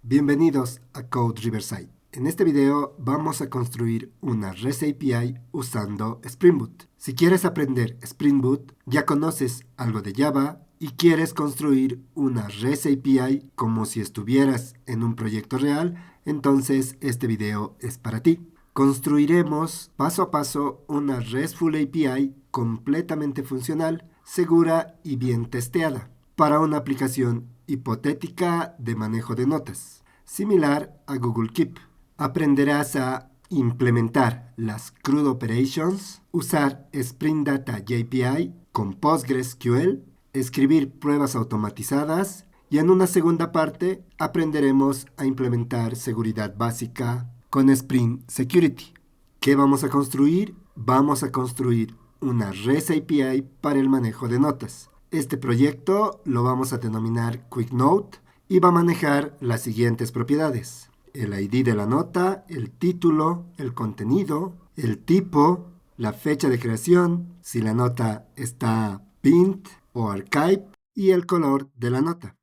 Bienvenidos a Code Riverside. En este video vamos a construir una REST API usando Spring Boot. Si quieres aprender Spring Boot, ya conoces algo de Java y quieres construir una REST API como si estuvieras en un proyecto real, entonces este video es para ti. Construiremos paso a paso una RESTful API completamente funcional, segura y bien testeada para una aplicación hipotética de manejo de notas, similar a Google Keep. Aprenderás a implementar las CRUD operations, usar Spring Data JPI con PostgreSQL, escribir pruebas automatizadas y en una segunda parte aprenderemos a implementar seguridad básica con Spring Security. ¿Qué vamos a construir? Vamos a construir una REST API para el manejo de notas. Este proyecto lo vamos a denominar QuickNote y va a manejar las siguientes propiedades: el ID de la nota, el título, el contenido, el tipo, la fecha de creación, si la nota está pinned o archived y el color de la nota.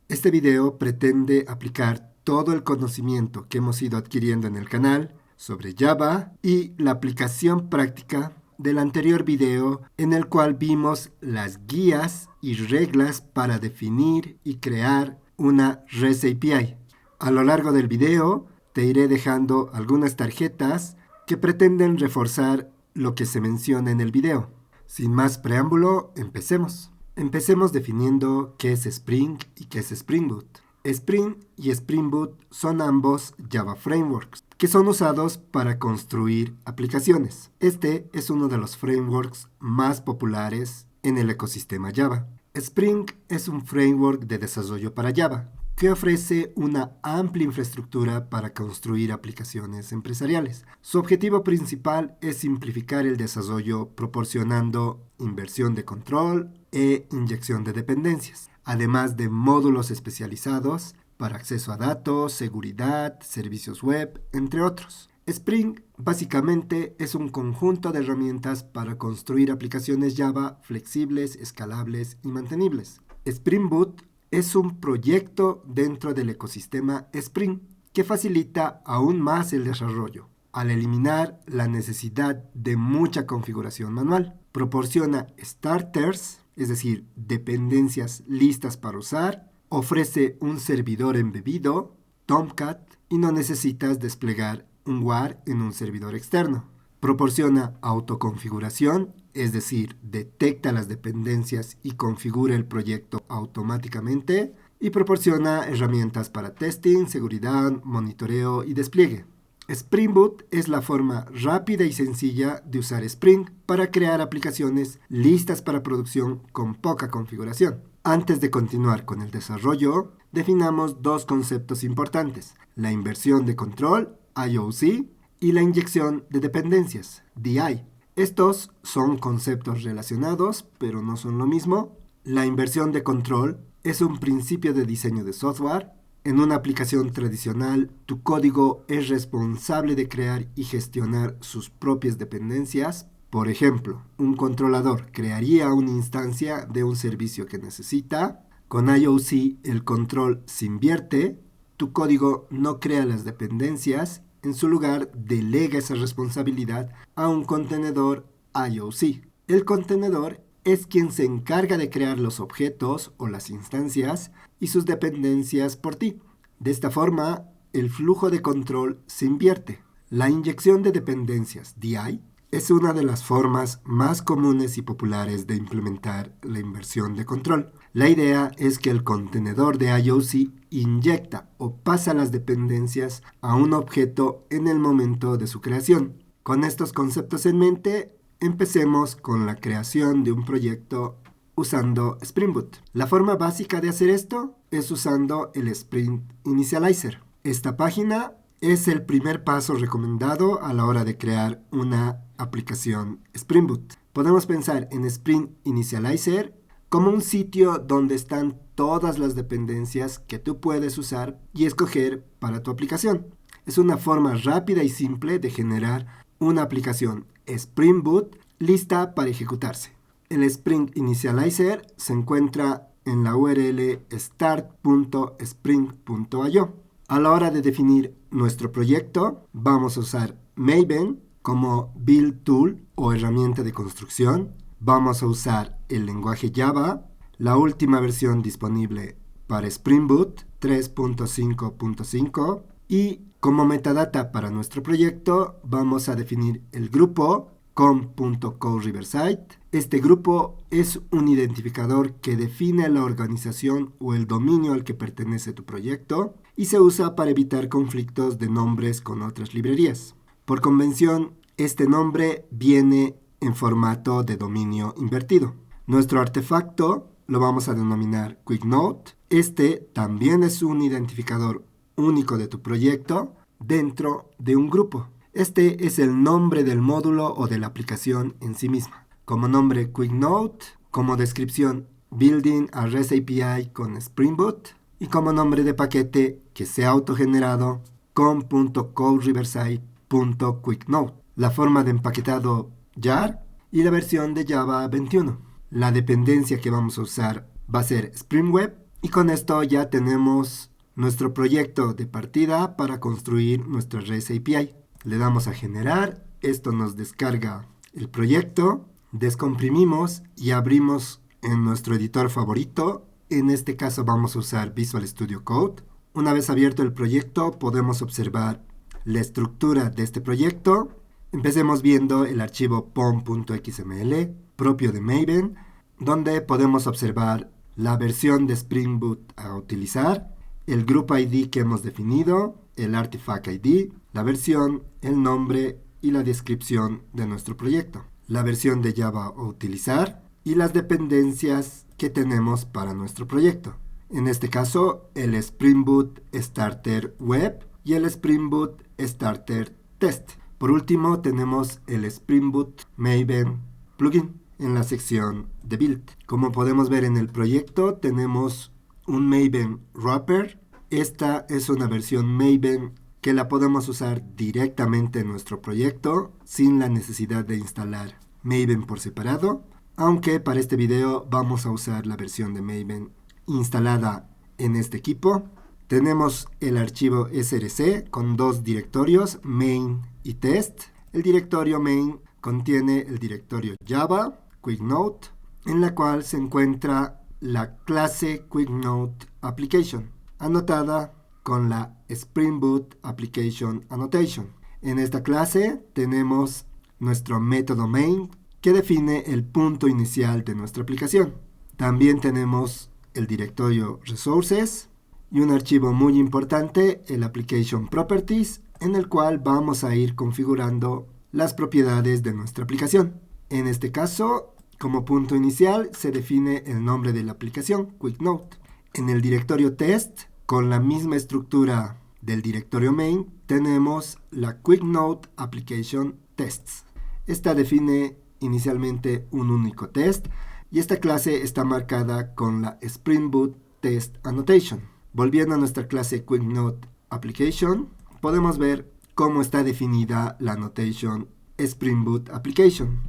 Este video pretende aplicar todo el conocimiento que hemos ido adquiriendo en el canal sobre Java y la aplicación práctica del anterior video en el cual vimos las guías y reglas para definir y crear una REST API. A lo largo del video te iré dejando algunas tarjetas que pretenden reforzar lo que se menciona en el video. Sin más preámbulo, empecemos. Empecemos definiendo qué es Spring y qué es Spring Boot. Spring y Spring Boot son ambos Java Frameworks que son usados para construir aplicaciones. Este es uno de los frameworks más populares en el ecosistema Java. Spring es un framework de desarrollo para Java que ofrece una amplia infraestructura para construir aplicaciones empresariales. Su objetivo principal es simplificar el desarrollo proporcionando inversión de control e inyección de dependencias, además de módulos especializados para acceso a datos, seguridad, servicios web, entre otros. Spring básicamente es un conjunto de herramientas para construir aplicaciones Java flexibles, escalables y mantenibles. Spring Boot es un proyecto dentro del ecosistema Spring que facilita aún más el desarrollo, al eliminar la necesidad de mucha configuración manual. Proporciona starters, es decir, dependencias listas para usar, ofrece un servidor embebido, Tomcat, y no necesitas desplegar un WAR en un servidor externo. Proporciona autoconfiguración, es decir, detecta las dependencias y configura el proyecto automáticamente, y proporciona herramientas para testing, seguridad, monitoreo y despliegue. Spring Boot es la forma rápida y sencilla de usar Spring para crear aplicaciones listas para producción con poca configuración. Antes de continuar con el desarrollo, definamos dos conceptos importantes: la inversión de control, IOC, y la inyección de dependencias, DI. Estos son conceptos relacionados, pero no son lo mismo. La inversión de control es un principio de diseño de software. En una aplicación tradicional, tu código es responsable de crear y gestionar sus propias dependencias. Por ejemplo, un controlador crearía una instancia de un servicio que necesita. Con IOC, el control se invierte. Tu código no crea las dependencias. En su lugar, delega esa responsabilidad a un contenedor IOC. El contenedor es quien se encarga de crear los objetos o las instancias y sus dependencias por ti. De esta forma, el flujo de control se invierte. La inyección de dependencias, DI, es una de las formas más comunes y populares de implementar la inversión de control. La idea es que el contenedor de IOC inyecta o pasa las dependencias a un objeto en el momento de su creación. Con estos conceptos en mente, empecemos con la creación de un proyecto usando Spring Boot. La forma básica de hacer esto es usando el Spring Initializer. Esta página es el primer paso recomendado a la hora de crear una aplicación Spring Boot. Podemos pensar en Spring Initializer como un sitio donde están todas las dependencias que tú puedes usar y escoger para tu aplicación. Es una forma rápida y simple de generar una aplicación Spring Boot lista para ejecutarse. El Spring Initializer se encuentra en la URL start.spring.io. A la hora de definir nuestro proyecto, vamos a usar Maven como Build Tool o herramienta de construcción. Vamos a usar el lenguaje Java, la última versión disponible para Spring Boot 3.5.5 y como metadata para nuestro proyecto vamos a definir el grupo com.co-riverside. Este grupo es un identificador que define la organización o el dominio al que pertenece tu proyecto y se usa para evitar conflictos de nombres con otras librerías. Por convención, este nombre viene en formato de dominio invertido. Nuestro artefacto lo vamos a denominar QuickNote. Este también es un identificador único de tu proyecto dentro de un grupo. Este es el nombre del módulo o de la aplicación en sí misma. Como nombre QuickNote, como descripción Building a REST API con Spring Boot y como nombre de paquete que sea autogenerado com.co-riverside.quicknote. La forma de empaquetado jar y la versión de Java 21. La dependencia que vamos a usar va a ser Spring Web y con esto ya tenemos nuestro proyecto de partida para construir nuestra REST API. Le damos a generar, esto nos descarga el proyecto, descomprimimos y abrimos en nuestro editor favorito. En este caso vamos a usar Visual Studio Code. Una vez abierto el proyecto podemos observar la estructura de este proyecto. Empecemos viendo el archivo pom.xml propio de Maven, donde podemos observar la versión de Spring Boot a utilizar, el Group ID que hemos definido, el Artifact ID, la versión, el nombre y la descripción de nuestro proyecto, la versión de Java a utilizar y las dependencias que tenemos para nuestro proyecto. En este caso, el Spring Boot Starter Web y el Spring Boot Starter Test. Por último, tenemos el Spring Boot Maven plugin en la sección de Build. Como podemos ver en el proyecto, tenemos un Maven Wrapper. Esta es una versión Maven que la podemos usar directamente en nuestro proyecto sin la necesidad de instalar Maven por separado, aunque para este video vamos a usar la versión de Maven instalada en este equipo. Tenemos el archivo src con dos directorios, main y test. El directorio main contiene el directorio Java, QuickNote, en la cual se encuentra la clase QuickNote Application, anotada con la Spring Boot Application Annotation. En esta clase tenemos nuestro método main que define el punto inicial de nuestra aplicación. También tenemos el directorio Resources y un archivo muy importante, el Application Properties, en el cual vamos a ir configurando las propiedades de nuestra aplicación. En este caso, como punto inicial se define el nombre de la aplicación, QuickNote. En el directorio test, con la misma estructura del directorio main, tenemos la QuickNote Application Tests. Esta define inicialmente un único test y esta clase está marcada con la Spring Boot Test Annotation. Volviendo a nuestra clase QuickNote Application, podemos ver cómo está definida la annotation Spring Boot Application.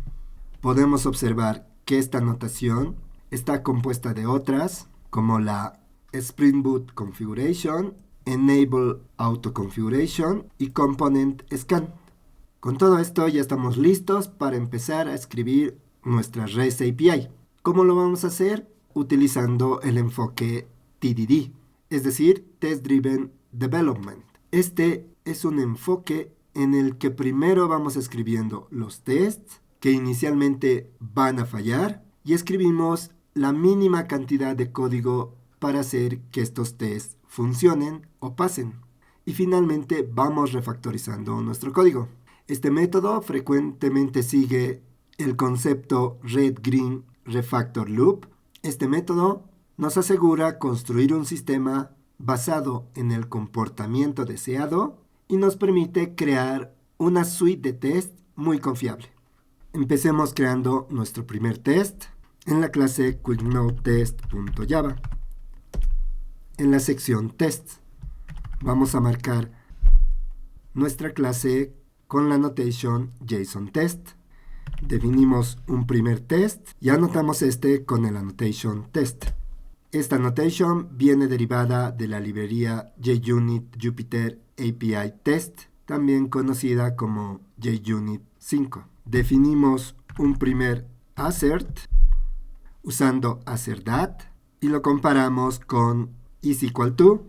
Podemos observar que esta anotación está compuesta de otras, como la Spring Boot Configuration, Enable Auto Configuration y Component Scan. Con todo esto ya estamos listos para empezar a escribir nuestra REST API. ¿Cómo lo vamos a hacer? Utilizando el enfoque TDD, es decir, Test Driven Development. Este es un enfoque en el que primero vamos escribiendo los tests que inicialmente van a fallar y escribimos la mínima cantidad de código para hacer que estos tests funcionen o pasen. Y finalmente vamos refactorizando nuestro código. Este método frecuentemente sigue el concepto Red-Green Refactor Loop. Este método nos asegura construir un sistema basado en el comportamiento deseado y nos permite crear una suite de test muy confiable. Empecemos creando nuestro primer test en la clase QuickNoteTest.java. En la sección Test vamos a marcar nuestra clase con la annotation JSON_test. Definimos un primer test y anotamos este con el annotation test. Esta notation viene derivada de la librería JUnit Jupyter API Test, también conocida como JUnit 5. Definimos un primer assert usando assertDat y lo comparamos con is=to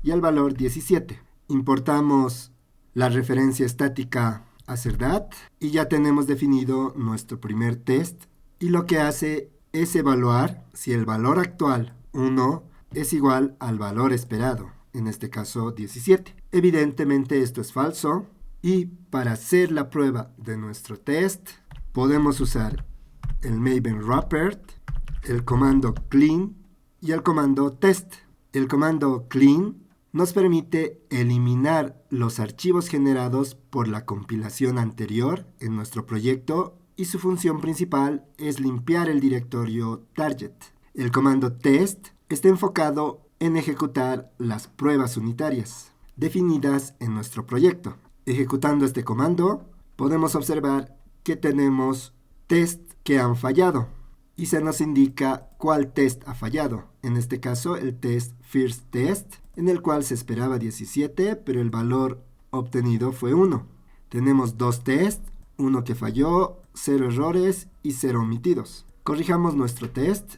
y el valor 17. Importamos la referencia estática assertDat y ya tenemos definido nuestro primer test, y lo que hace es evaluar si el valor actual 1 es igual al valor esperado, en este caso 17. Evidentemente esto es falso, y para hacer la prueba de nuestro test podemos usar el Maven wrapper, el comando clean y el comando test. El comando clean nos permite eliminar los archivos generados por la compilación anterior en nuestro proyecto, y su función principal es limpiar el directorio target. El comando test está enfocado en ejecutar las pruebas unitarias definidas en nuestro proyecto. Ejecutando este comando, podemos observar que tenemos test que han fallado y se nos indica cuál test ha fallado. En este caso, el test first test, en el cual se esperaba 17, pero el valor obtenido fue 1. Tenemos dos tests, uno que falló, 0 errores y 0 omitidos. Corrijamos nuestro test.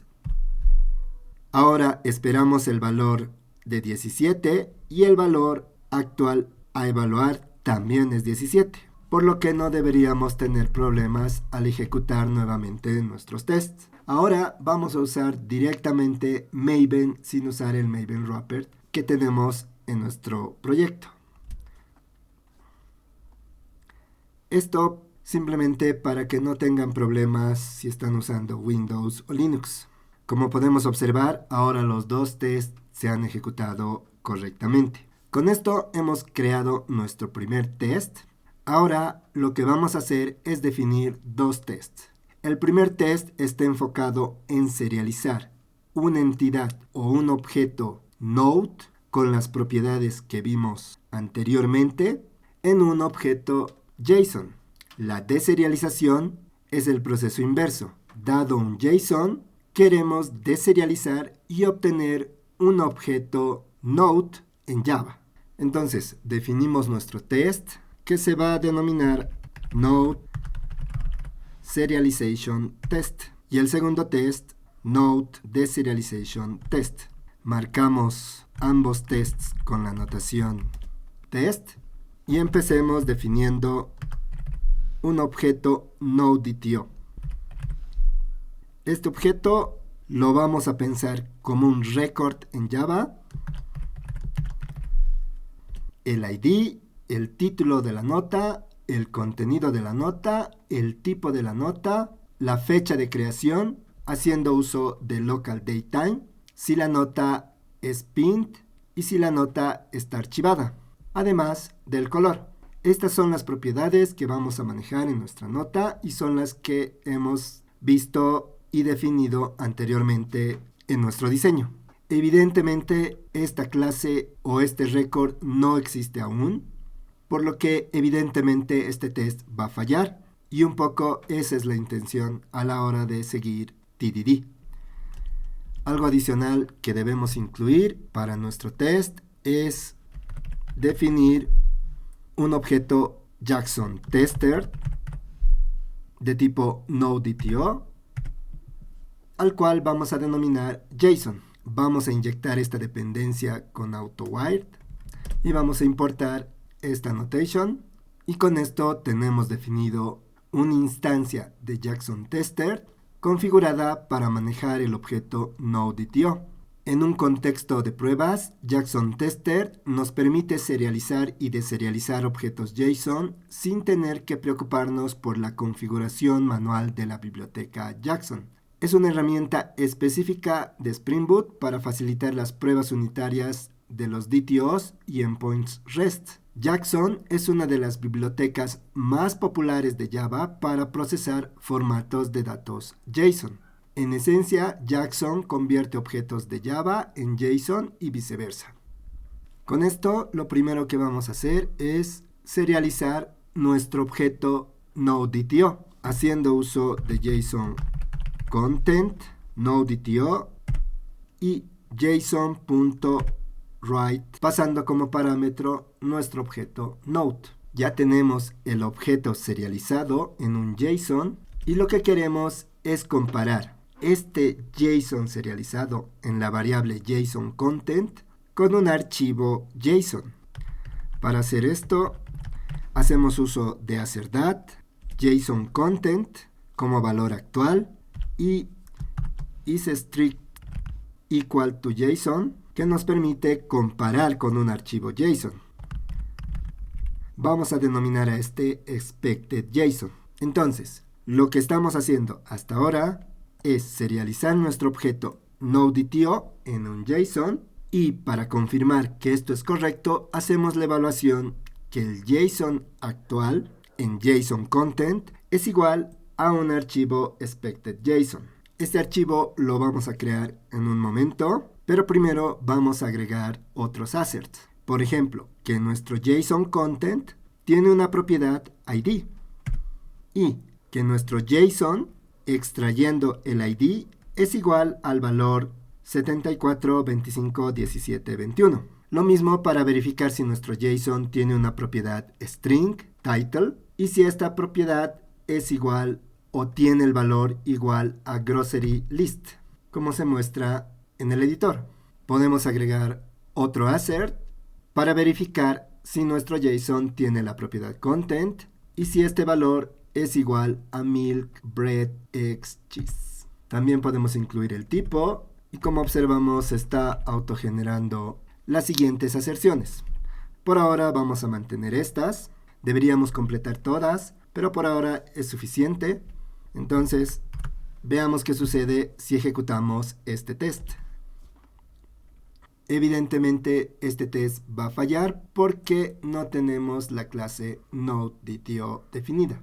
Ahora esperamos el valor de 17 y el valor actual a evaluar también es 17, por lo que no deberíamos tener problemas al ejecutar nuevamente nuestros tests. Ahora vamos a usar directamente Maven sin usar el Maven wrapper que tenemos en nuestro proyecto. Esto simplemente para que no tengan problemas si están usando Windows o Linux. Como podemos observar, ahora los dos tests se han ejecutado correctamente. Con esto hemos creado nuestro primer test. Ahora lo que vamos a hacer es definir dos tests. El primer test está enfocado en serializar una entidad o un objeto Node con las propiedades que vimos anteriormente en un objeto JSON. La deserialización es el proceso inverso. Dado un JSON, queremos deserializar y obtener un objeto Node en Java. Entonces, definimos nuestro test que se va a denominar Node Serialization Test. Y el segundo test, Node Deserialization Test. Marcamos ambos tests con la notación test y empecemos definiendo un objeto NodeDTO. Este objeto lo vamos a pensar como un record en Java. El ID, el título de la nota, el contenido de la nota, el tipo de la nota, la fecha de creación, haciendo uso de local datetime, si la nota es pinned y si la nota está archivada, además del color. Estas son las propiedades que vamos a manejar en nuestra nota y son las que hemos visto y definido anteriormente en nuestro diseño. Evidentemente, esta clase o este record no existe aún, por lo que evidentemente este test va a fallar, y un poco esa es la intención a la hora de seguir TDD. Algo adicional que debemos incluir para nuestro test es definir un objeto JSON-tester de tipo NodeDTO, al cual vamos a denominar JSON. Vamos a inyectar esta dependencia con AutoWired y vamos a importar esta notation, y con esto tenemos definido una instancia de JSON-tester configurada para manejar el objeto NodeDTO. En un contexto de pruebas, JSON-tester nos permite serializar y deserializar objetos JSON sin tener que preocuparnos por la configuración manual de la biblioteca JSON. Es una herramienta específica de Spring Boot para facilitar las pruebas unitarias de los DTOs y endpoints REST. JSON es una de las bibliotecas más populares de Java para procesar formatos de datos JSON. En esencia, JSON convierte objetos de Java en JSON y viceversa. Con esto, lo primero que vamos a hacer es serializar nuestro objeto NodeDTO, haciendo uso de JSON Content, NodeDTO y JSON.write, pasando como parámetro nuestro objeto node. Ya tenemos el objeto serializado en un JSON y lo que queremos es comparar este JSON serializado en la variable JSON content con un archivo JSON. Para hacer esto, hacemos uso de assert.dat, JSON content como valor actual y isString equal to JSON, que nos permite comparar con un archivo JSON. Vamos a denominar a este expected JSON. Entonces, lo que estamos haciendo hasta ahora es serializar nuestro objeto NodeDTO en un JSON y para confirmar que esto es correcto, hacemos la evaluación que el JSON actual en JSON content es igual a un archivo expected JSON. Este archivo lo vamos a crear en un momento, pero primero vamos a agregar otros asserts. Por ejemplo, que nuestro JSON content tiene una propiedad ID y que nuestro JSON extrayendo el ID es igual al valor 74 25 17 21. Lo mismo para verificar si nuestro JSON tiene una propiedad string title y si esta propiedad es igual o tiene el valor igual a grocery list, como se muestra en el editor. Podemos agregar otro assert para verificar si nuestro JSON tiene la propiedad content y si este valor es igual a milk, bread, eggs, cheese. También podemos incluir el tipo y como observamos está autogenerando las siguientes aserciones. Por ahora vamos a mantener estas. Deberíamos completar todas, pero por ahora es suficiente. Entonces, veamos qué sucede si ejecutamos este test. Evidentemente, este test va a fallar porque no tenemos la clase NodeDTO definida.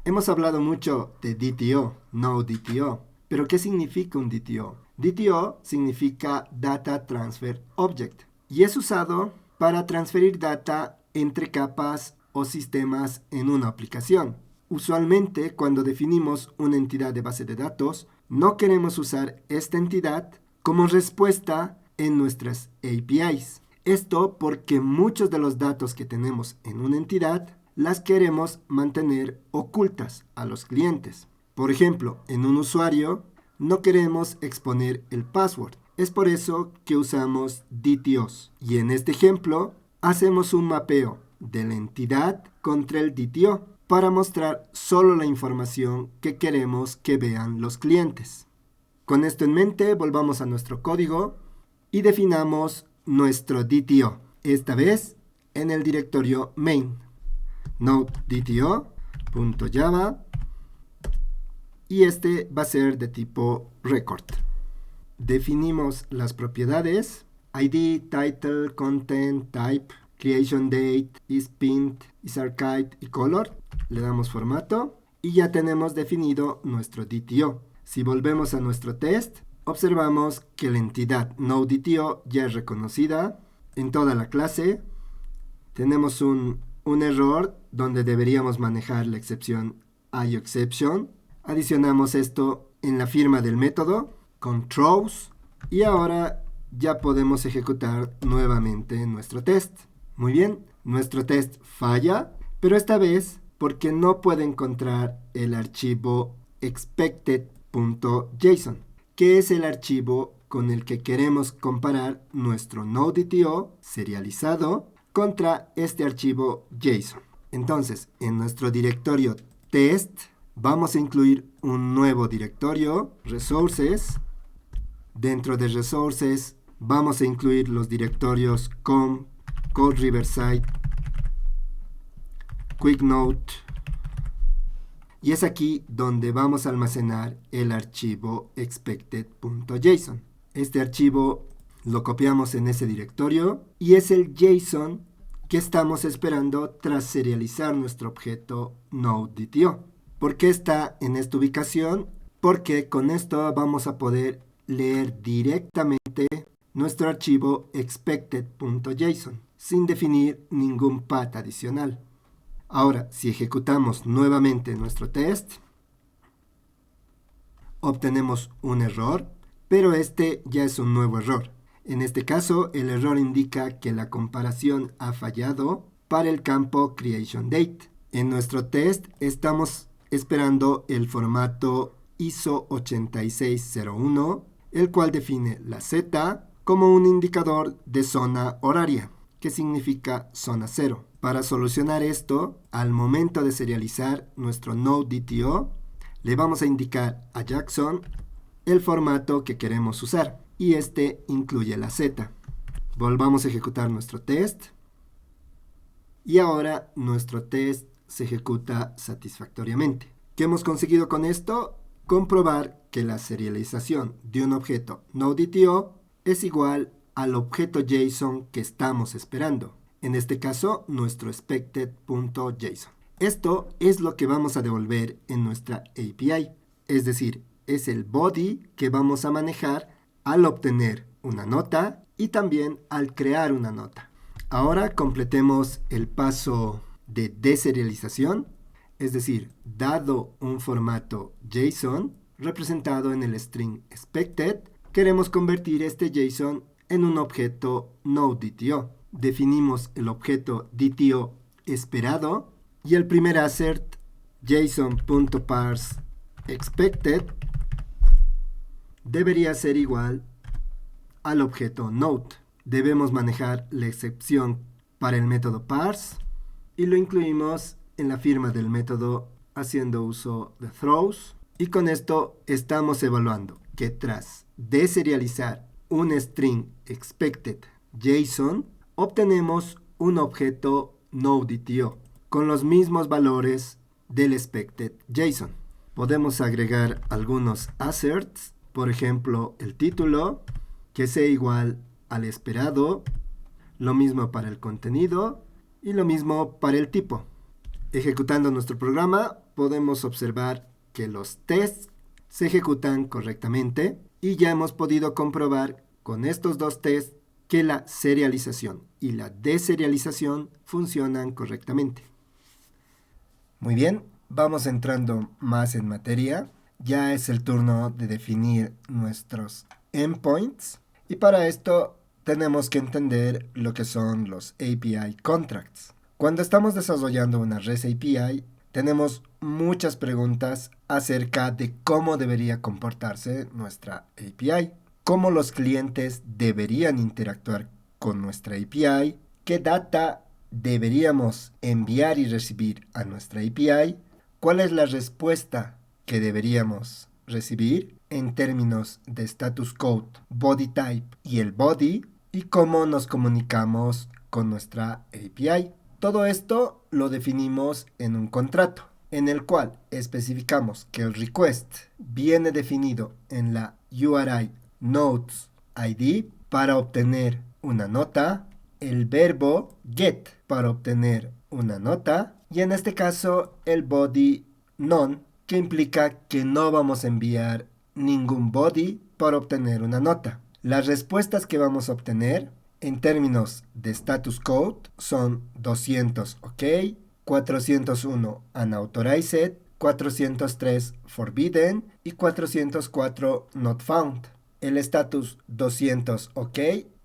Hemos hablado mucho de DTO, NodeDTO, pero ¿qué significa un DTO? DTO significa Data Transfer Object y es usado para transferir data entre capas o sistemas en una aplicación. Usualmente, cuando definimos una entidad de base de datos, no queremos usar esta entidad como respuesta en nuestras APIs. Esto porque muchos de los datos que tenemos en una entidad las queremos mantener ocultas a los clientes. Por ejemplo, en un usuario no queremos exponer el password. Es por eso que usamos DTOs. Y en este ejemplo, hacemos un mapeo de la entidad contra el DTO para mostrar solo la información que queremos que vean los clientes. Con esto en mente, volvamos a nuestro código y definamos nuestro DTO, esta vez en el directorio main, nodedto.java, y este va a ser de tipo record. Definimos las propiedades, ID, title, content, type, creation date, isPint, isArchive y color. Le damos formato y ya tenemos definido nuestro DTO. Si volvemos a nuestro test, observamos que la entidad NodeDTO ya es reconocida en toda la clase. Tenemos un error donde deberíamos manejar la excepción IOException. Adicionamos esto en la firma del método con throws y ahora ya podemos ejecutar nuevamente nuestro test. Muy bien, nuestro test falla, pero esta vez porque no puede encontrar el archivo expected.json, que es el archivo con el que queremos comparar nuestro NodeDTO serializado contra este archivo JSON. Entonces, en nuestro directorio test vamos a incluir un nuevo directorio, resources. Dentro de resources vamos a incluir los directorios com, code riverside, QuickNote. Y es aquí donde vamos a almacenar el archivo expected.json. Este archivo lo copiamos en ese directorio y es el JSON que estamos esperando tras serializar nuestro objeto NodeDTO. ¿Por qué está en esta ubicación? Porque con esto vamos a poder leer directamente nuestro archivo expected.json sin definir ningún path adicional. Ahora, si ejecutamos nuevamente nuestro test, obtenemos un error pero este ya es un nuevo error. En este caso, el error indica que la comparación ha fallado para el campo creationDate. En nuestro test estamos esperando el formato ISO 8601, el cual define la Z como un indicador de zona horaria, que significa zona 0. Para solucionar esto, al momento de serializar nuestro Node DTO, le vamos a indicar a Jackson el formato que queremos usar, y este incluye la Z. Volvamos a ejecutar nuestro test, y ahora nuestro test se ejecuta satisfactoriamente. ¿Qué hemos conseguido con esto? Comprobar que la serialización de un objeto NodeDTO es igual al objeto JSON que estamos esperando. En este caso, nuestro expected.json. Esto es lo que vamos a devolver en nuestra API. Es decir, es el body que vamos a manejar al obtener una nota y también al crear una nota. Ahora completemos el paso de deserialización. Es decir, dado un formato JSON representado en el string expected, queremos convertir este JSON en un objeto NodeDTO. Definimos el objeto DTO esperado y el primer assert JSON.parseExpected debería ser igual al objeto Node. Debemos manejar la excepción para el método parse y lo incluimos en la firma del método haciendo uso de throws, y con esto estamos evaluando que tras deserializar un string expected JSON obtenemos un objeto NodeDTO con los mismos valores del expected JSON. Podemos agregar algunos asserts, por ejemplo el título que sea igual al esperado, lo mismo para el contenido y lo mismo para el tipo. Ejecutando nuestro programa, podemos observar que los tests se ejecutan correctamente y ya hemos podido comprobar con estos dos tests que la serialización y la deserialización funcionan correctamente. Muy bien, vamos entrando más en materia. Ya es el turno de definir nuestros endpoints y para esto tenemos que entender lo que son los API contracts. Cuando estamos desarrollando una REST API, tenemos muchas preguntas acerca de cómo debería comportarse nuestra API, cómo los clientes deberían interactuar con nuestra API, qué data deberíamos enviar y recibir a nuestra API, cuál es la respuesta que deberíamos recibir en términos de status code, body type y el body, y cómo nos comunicamos con nuestra API. Todo esto lo definimos en un contrato, en el cual especificamos que el request viene definido en la URI nodes ID para obtener una nota, el verbo get para obtener una nota y en este caso el body none, que implica que no vamos a enviar ningún body para obtener una nota. Las respuestas que vamos a obtener en términos de status code son 200 OK, 401 unauthorized, 403 forbidden y 404 not found. El status 200 OK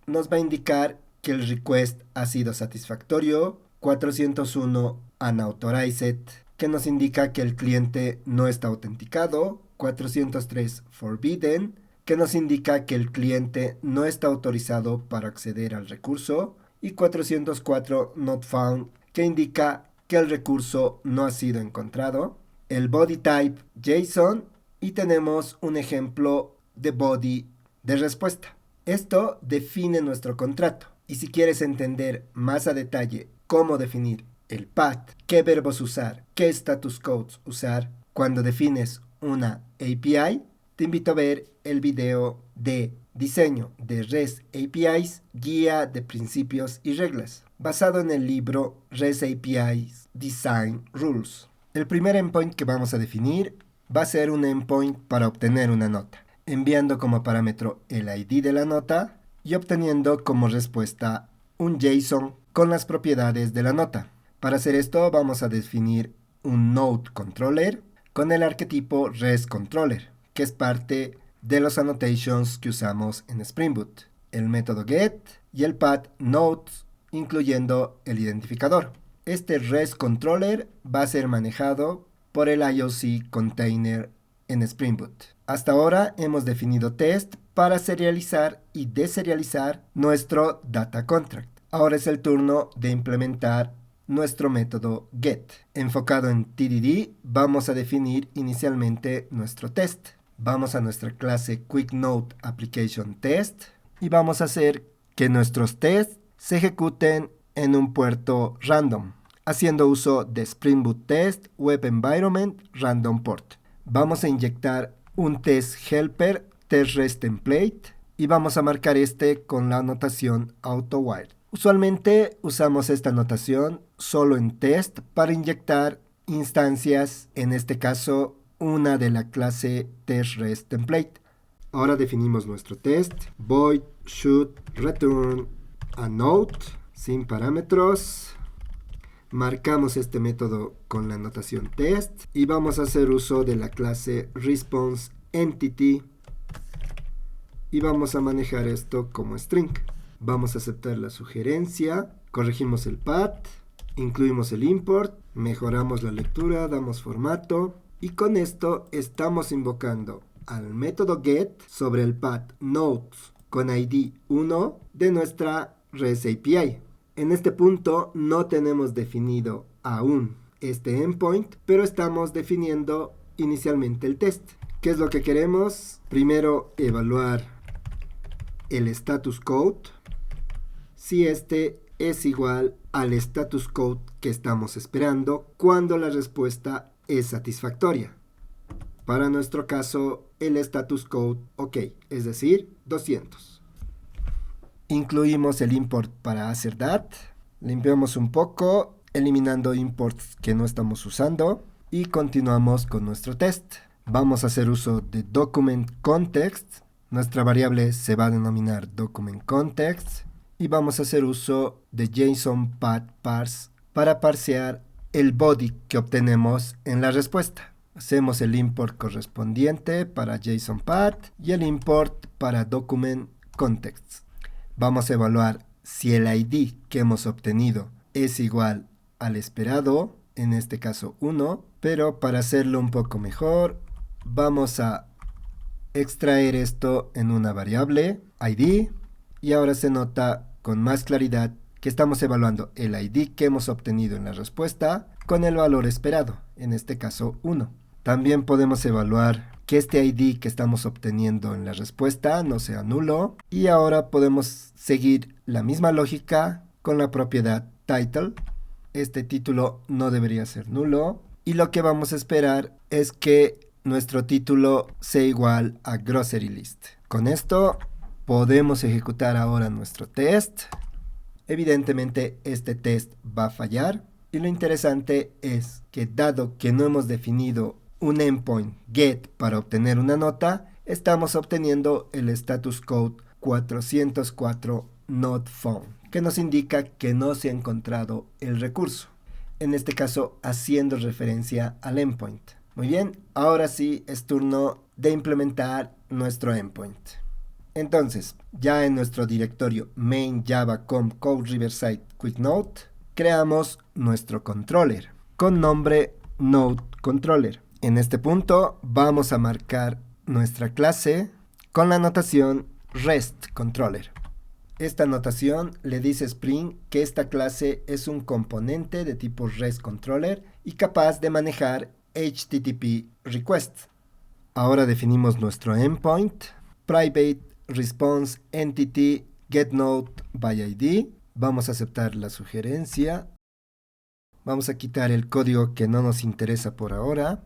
nos va a indicar que el request ha sido satisfactorio, 401 unauthorized, que nos indica que el cliente no está autenticado, 403 forbidden, que nos indica que el cliente no está autorizado para acceder al recurso, y 404 not found, que indica que el recurso no ha sido encontrado. El body type JSON y tenemos un ejemplo de body de respuesta. Esto define nuestro contrato. Y si quieres entender más a detalle cómo definir el path, qué verbos usar, qué status codes usar cuando defines una API, te invito a ver el video de diseño de REST APIs, guía de principios y reglas, basado en el libro REST APIs Design Rules. El primer endpoint que vamos a definir va a ser un endpoint para obtener una nota, enviando como parámetro el ID de la nota y obteniendo como respuesta un JSON con las propiedades de la nota. Para hacer esto vamos a definir un Node Controller con el arquetipo REST Controller, que es parte de los annotations que usamos en Spring Boot, el método get y el path nodes, incluyendo el identificador. Este REST controller va a ser manejado por el IOC container en Spring Boot. Hasta ahora hemos definido test para serializar y deserializar nuestro data contract. Ahora es el turno de implementar nuestro método get. Enfocado en TDD, vamos a definir inicialmente nuestro test. Vamos a nuestra clase QuickNoteApplicationTest y vamos a hacer que nuestros tests se ejecuten en un puerto random, haciendo uso de Spring Boot Test Web Environment Random Port. Vamos a inyectar un test helper test REST template y vamos a marcar este con la anotación AutoWire. Usualmente usamos esta anotación solo en test para inyectar instancias, en este caso una de la clase test REST template. Ahora definimos nuestro test, void should return a note sin parámetros. Marcamos este método con la anotación test y vamos a hacer uso de la clase response entity y vamos a manejar esto como string. Vamos a aceptar la sugerencia, corregimos el path, incluimos el import, mejoramos la lectura, damos formato y con esto estamos invocando al método get sobre el path nodes con ID 1 de nuestra REST API. En este punto no tenemos definido aún este endpoint, pero estamos definiendo inicialmente el test. ¿Qué es lo que queremos? Primero evaluar el status code, si este es igual al status code que estamos esperando cuando la respuesta es satisfactoria. Para nuestro caso, el status code OK, es decir, 200. Incluimos el import para hacer that. Limpiamos un poco, eliminando imports que no estamos usando y continuamos con nuestro test. Vamos a hacer uso de document context. Nuestra variable se va a denominar document context y vamos a hacer uso de JSON path parse para parsear el body que obtenemos en la respuesta. Hacemos el import correspondiente para JSON path y el import para document context. Vamos a evaluar si el ID que hemos obtenido es igual al esperado, en este caso 1, pero para hacerlo un poco mejor, vamos a extraer esto en una variable ID y ahora se nota con más claridad que estamos evaluando el ID que hemos obtenido en la respuesta con el valor esperado, en este caso 1. También podemos evaluar que este ID que estamos obteniendo en la respuesta no sea nulo y ahora podemos seguir la misma lógica con la propiedad title. Este título no debería ser nulo y lo que vamos a esperar es que nuestro título sea igual a grocery list. Con esto podemos ejecutar ahora nuestro test. Evidentemente este test va a fallar y lo interesante es que dado que no hemos definido un endpoint get para obtener una nota, estamos obteniendo el status code 404 not found, que nos indica que no se ha encontrado el recurso, en este caso haciendo referencia al endpoint. Muy bien, ahora sí es turno de implementar nuestro endpoint. Entonces, ya en nuestro directorio main java com code riverside quicknote, creamos nuestro controller con nombre node controller. En este punto vamos a marcar nuestra clase con la anotación REST controller. Esta anotación le dice a Spring que esta clase es un componente de tipo REST controller y capaz de manejar HTTP requests. Ahora definimos nuestro endpoint, private response entity getNode by ID. Vamos a aceptar la sugerencia. Vamos a quitar el código que no nos interesa por ahora.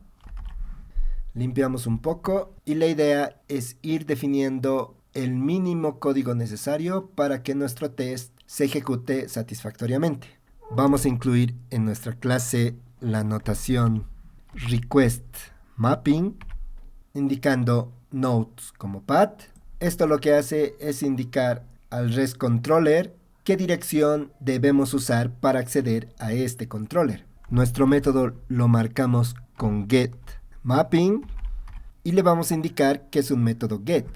Limpiamos un poco y la idea es ir definiendo el mínimo código necesario para que nuestro test se ejecute satisfactoriamente. Vamos a incluir en nuestra clase la anotación request mapping, indicando nodes como path. Esto lo que hace es indicar al REST controller qué dirección debemos usar para acceder a este controller. Nuestro método lo marcamos con get mapping y le vamos a indicar que es un método get.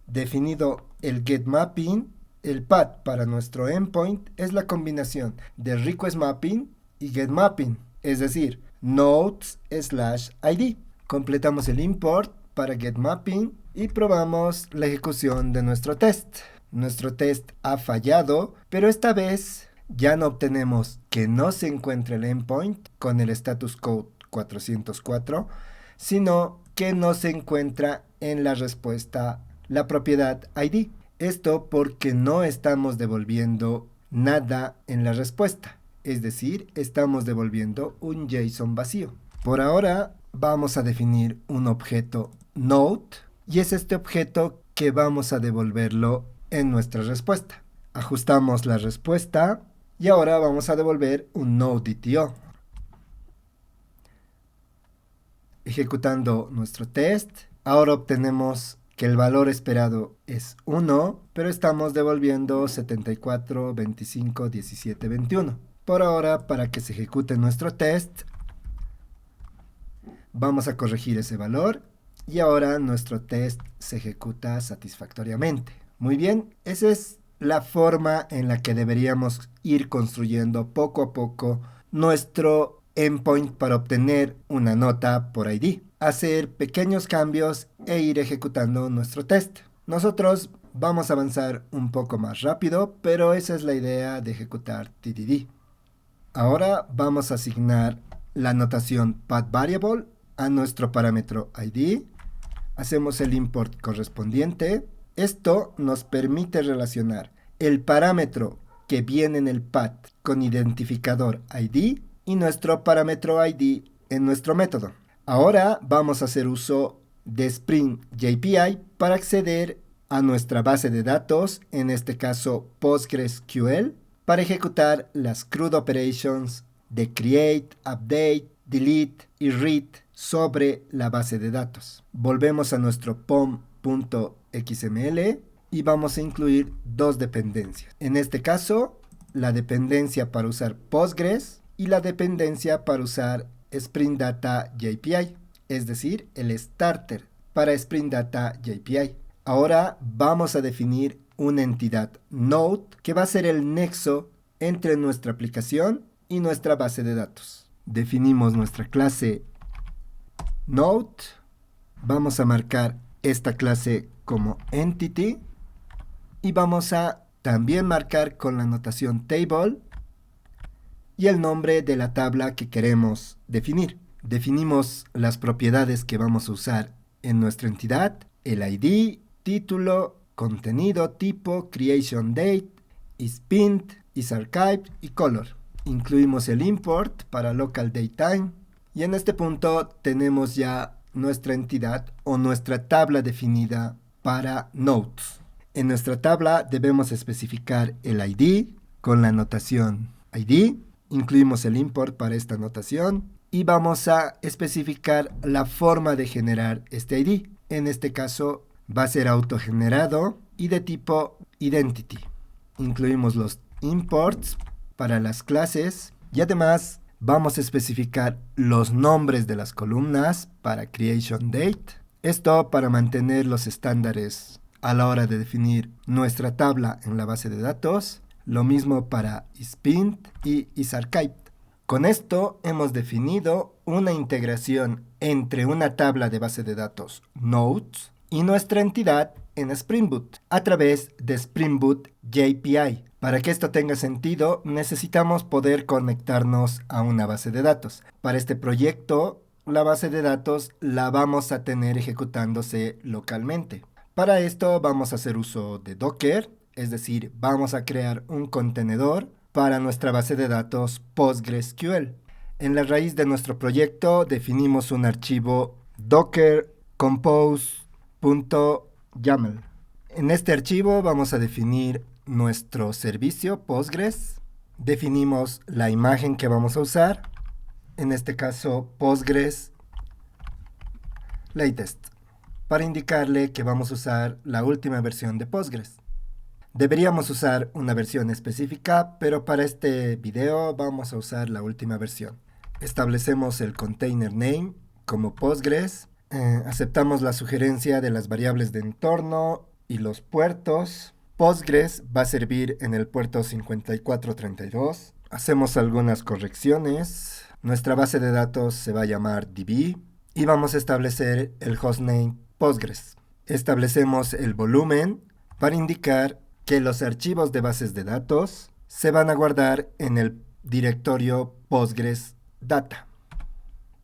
Definido el getMapping, el path para nuestro endpoint es la combinación de requestMapping y getMapping, es decir, nodes/id. Completamos el import para getMapping y probamos la ejecución de nuestro test. Nuestro test ha fallado, pero esta vez ya no obtenemos que no se encuentre el endpoint con el status code 404, sino que no se encuentra en la respuesta la propiedad ID. Esto porque no estamos devolviendo nada en la respuesta, es decir, estamos devolviendo un JSON vacío. Por ahora vamos a definir un objeto node y es este objeto que vamos a devolverlo en nuestra respuesta. Ajustamos la respuesta y ahora vamos a devolver un nodeDTO. Ejecutando nuestro test, ahora obtenemos que el valor esperado es 1, pero estamos devolviendo 74, 25, 17, 21. Por ahora, para que se ejecute nuestro test, vamos a corregir ese valor y ahora nuestro test se ejecuta satisfactoriamente. Muy bien, esa es la forma en la que deberíamos ir construyendo poco a poco nuestro endpoint para obtener una nota por ID. Hacer pequeños cambios e ir ejecutando nuestro test. Nosotros vamos a avanzar un poco más rápido, pero esa es la idea de ejecutar TDD. Ahora vamos a asignar la notación pathVariable a nuestro parámetro ID. Hacemos el import correspondiente. Esto nos permite relacionar el parámetro que viene en el path con identificador ID y nuestro parámetro ID en nuestro método. Ahora vamos a hacer uso de Spring JPI para acceder a nuestra base de datos, en este caso PostgreSQL, para ejecutar las CRUD operations de create, update, delete y read sobre la base de datos. Volvemos a nuestro pom.xml y vamos a incluir dos dependencias. En este caso, la dependencia para usar Postgres y la dependencia para usar Spring Data JPI, es decir, el starter para Spring Data JPI. Ahora vamos a definir una entidad Node que va a ser el nexo entre nuestra aplicación y nuestra base de datos. Definimos nuestra clase Node. Vamos a marcar esta clase como Entity y vamos a también marcar con la notación Table y el nombre de la tabla que queremos definir. Definimos las propiedades que vamos a usar en nuestra entidad, el ID, título, contenido, tipo, creation date, isPint, isArchive y color. Incluimos el import para local datetime y en este punto tenemos ya nuestra entidad o nuestra tabla definida para nodes. En nuestra tabla debemos especificar el ID con la notación ID. Incluimos el import para esta notación y vamos a especificar la forma de generar este ID. En este caso va a ser autogenerado y de tipo identity. Incluimos los imports para las clases y además vamos a especificar los nombres de las columnas para creation date. Esto para mantener los estándares a la hora de definir nuestra tabla en la base de datos. Lo mismo para isPint y isArchive. Con esto hemos definido una integración entre una tabla de base de datos Nodes y nuestra entidad en Spring Boot a través de Spring Boot JPI. Para que esto tenga sentido, necesitamos poder conectarnos a una base de datos. Para este proyecto, la base de datos la vamos a tener ejecutándose localmente. Para esto vamos a hacer uso de Docker. Es decir, vamos a crear un contenedor para nuestra base de datos PostgreSQL. En la raíz de nuestro proyecto definimos un archivo docker compose.yaml. En este archivo vamos a definir nuestro servicio Postgres. Definimos la imagen que vamos a usar. En este caso, Postgres Latest, para indicarle que vamos a usar la última versión de Postgres. Deberíamos usar una versión específica, pero para este video vamos a usar la última versión. Establecemos el container name como Postgres Aceptamos la sugerencia de las variables de entorno y los puertos. Postgres va a servir en el puerto 5432. Hacemos algunas correcciones. Nuestra base de datos se va a llamar DB y vamos a establecer el hostname Postgres. Establecemos el volumen para indicar que los archivos de bases de datos se van a guardar en el directorio Postgres Data.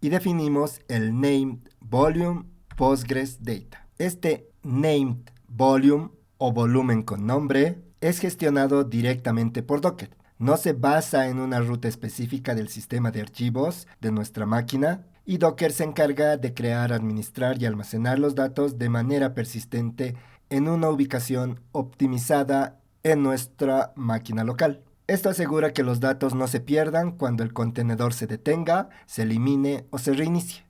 Y definimos el named volume Postgres Data. Este named volume o volumen con nombre es gestionado directamente por Docker. No se basa en una ruta específica del sistema de archivos de nuestra máquina y Docker se encarga de crear, administrar y almacenar los datos de manera persistente en una ubicación optimizada en nuestra máquina local. Esto asegura que los datos no se pierdan cuando el contenedor se detenga, se elimine o se reinicie.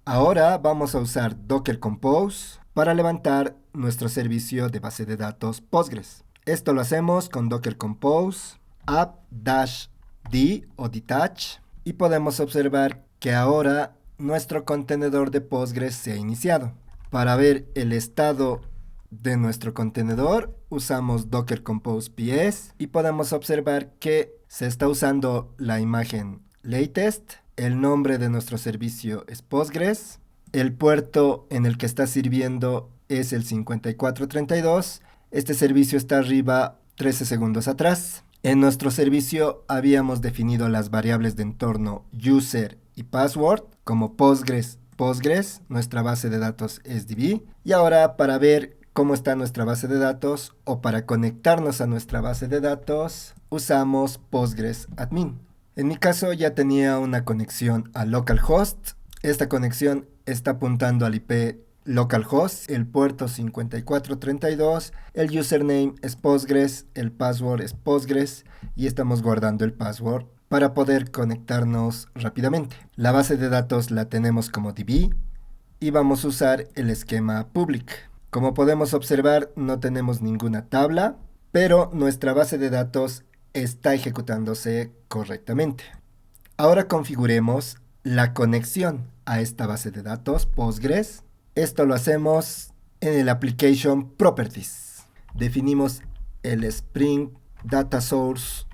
Ahora vamos a usar Docker Compose para levantar nuestro servicio de base de datos Postgres. Esto lo hacemos con Docker Compose app-d o detach y podemos observar que ahora nuestro contenedor de Postgres se ha iniciado. Para ver el estado de nuestro contenedor usamos Docker Compose PS y podemos observar que se está usando la imagen latest, el nombre de nuestro servicio es Postgres, el puerto en el que está sirviendo es el 5432, este servicio está arriba 13 segundos atrás. En nuestro servicio habíamos definido las variables de entorno user y password como Postgres, nuestra base de datos es DB. Y ahora para ver cómo está nuestra base de datos o para conectarnos a nuestra base de datos usamos Postgres Admin. En mi caso ya tenía una conexión a localhost. Esta conexión está apuntando al IP localhost, el puerto 5432, el username es Postgres, el password es Postgres y estamos guardando el password para poder conectarnos rápidamente. La base de datos la tenemos como DB y vamos a usar el esquema public. Como podemos observar, no tenemos ninguna tabla, pero nuestra base de datos está ejecutándose correctamente. Ahora configuremos la conexión a esta base de datos Postgres. Esto lo hacemos en el Application Properties. Definimos el Spring Data Source